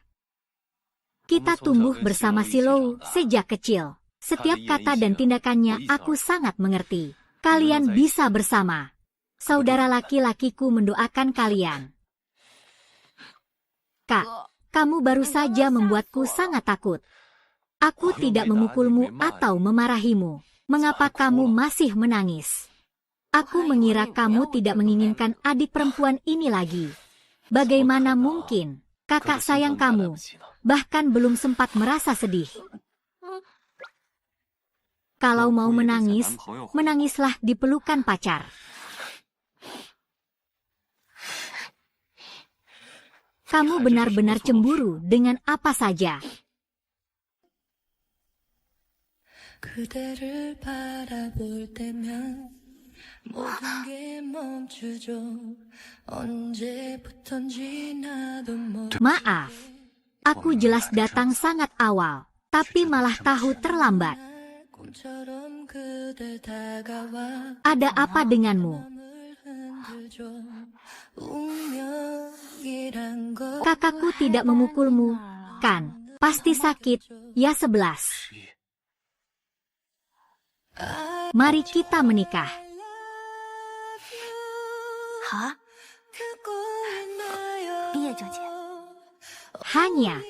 Kita tumbuh bersama Silo sejak kecil. Setiap kata dan tindakannya aku sangat mengerti. Kalian bisa bersama. Saudara laki-lakiku mendoakan kalian. Kak, kamu baru saja membuatku sangat takut. Aku tidak memukulmu atau memarahimu. Mengapa kamu masih menangis? Aku mengira kamu tidak menginginkan adik perempuan ini lagi. Bagaimana mungkin? Kakak sayang kamu. Bahkan belum sempat merasa sedih. Kalau mau menangis, menangislah di pelukan pacar. Kamu benar-benar cemburu dengan apa saja. 그대를 바라볼 때면 모든 게 멈추죠. 언제부턴지 나도 Maaf, aku jelas datang sangat awal, tapi malah tahu terlambat. 꿈처럼 그댈 다가와 Ada apa denganmu? 마음을 흔들죠. 운명이란 것 Kakakku tidak memukulmu, kan? Pasti sakit, ya 11. Mari kita menikah. 好啊， 듣고 있나요? 毕业就结。 Hanya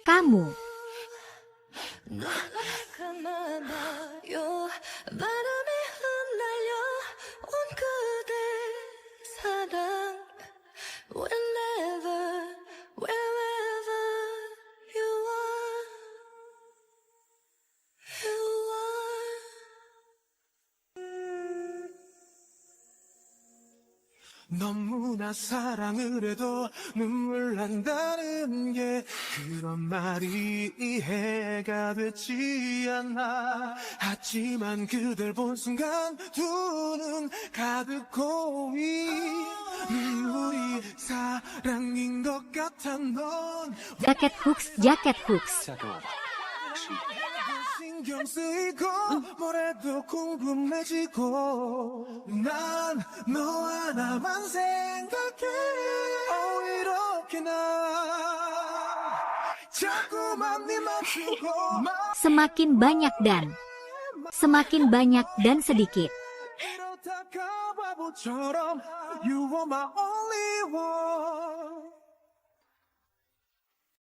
kamu. 감아봐요. 바람에 흩날려 온 그대 사랑 Whenever, wherever you are, you are. 너무나 사랑을 해도 눈물 난다는 게 그런 말이 이해가 되지 않아. 하지만 그댈 본 순간 두 눈 가득 고이 눈물이 사랑인 것 같아. 넌 Jaket hooks, jaket hooks. 嫁给我吧，十一。 신경 쓰이고 뭐래도 궁금해지고 난 너 하나만 생각해. 이렇게 나 자꾸만 네 맘주고 Semakin banyak dan sedikit. 이러다가 바보처럼 You are my only one.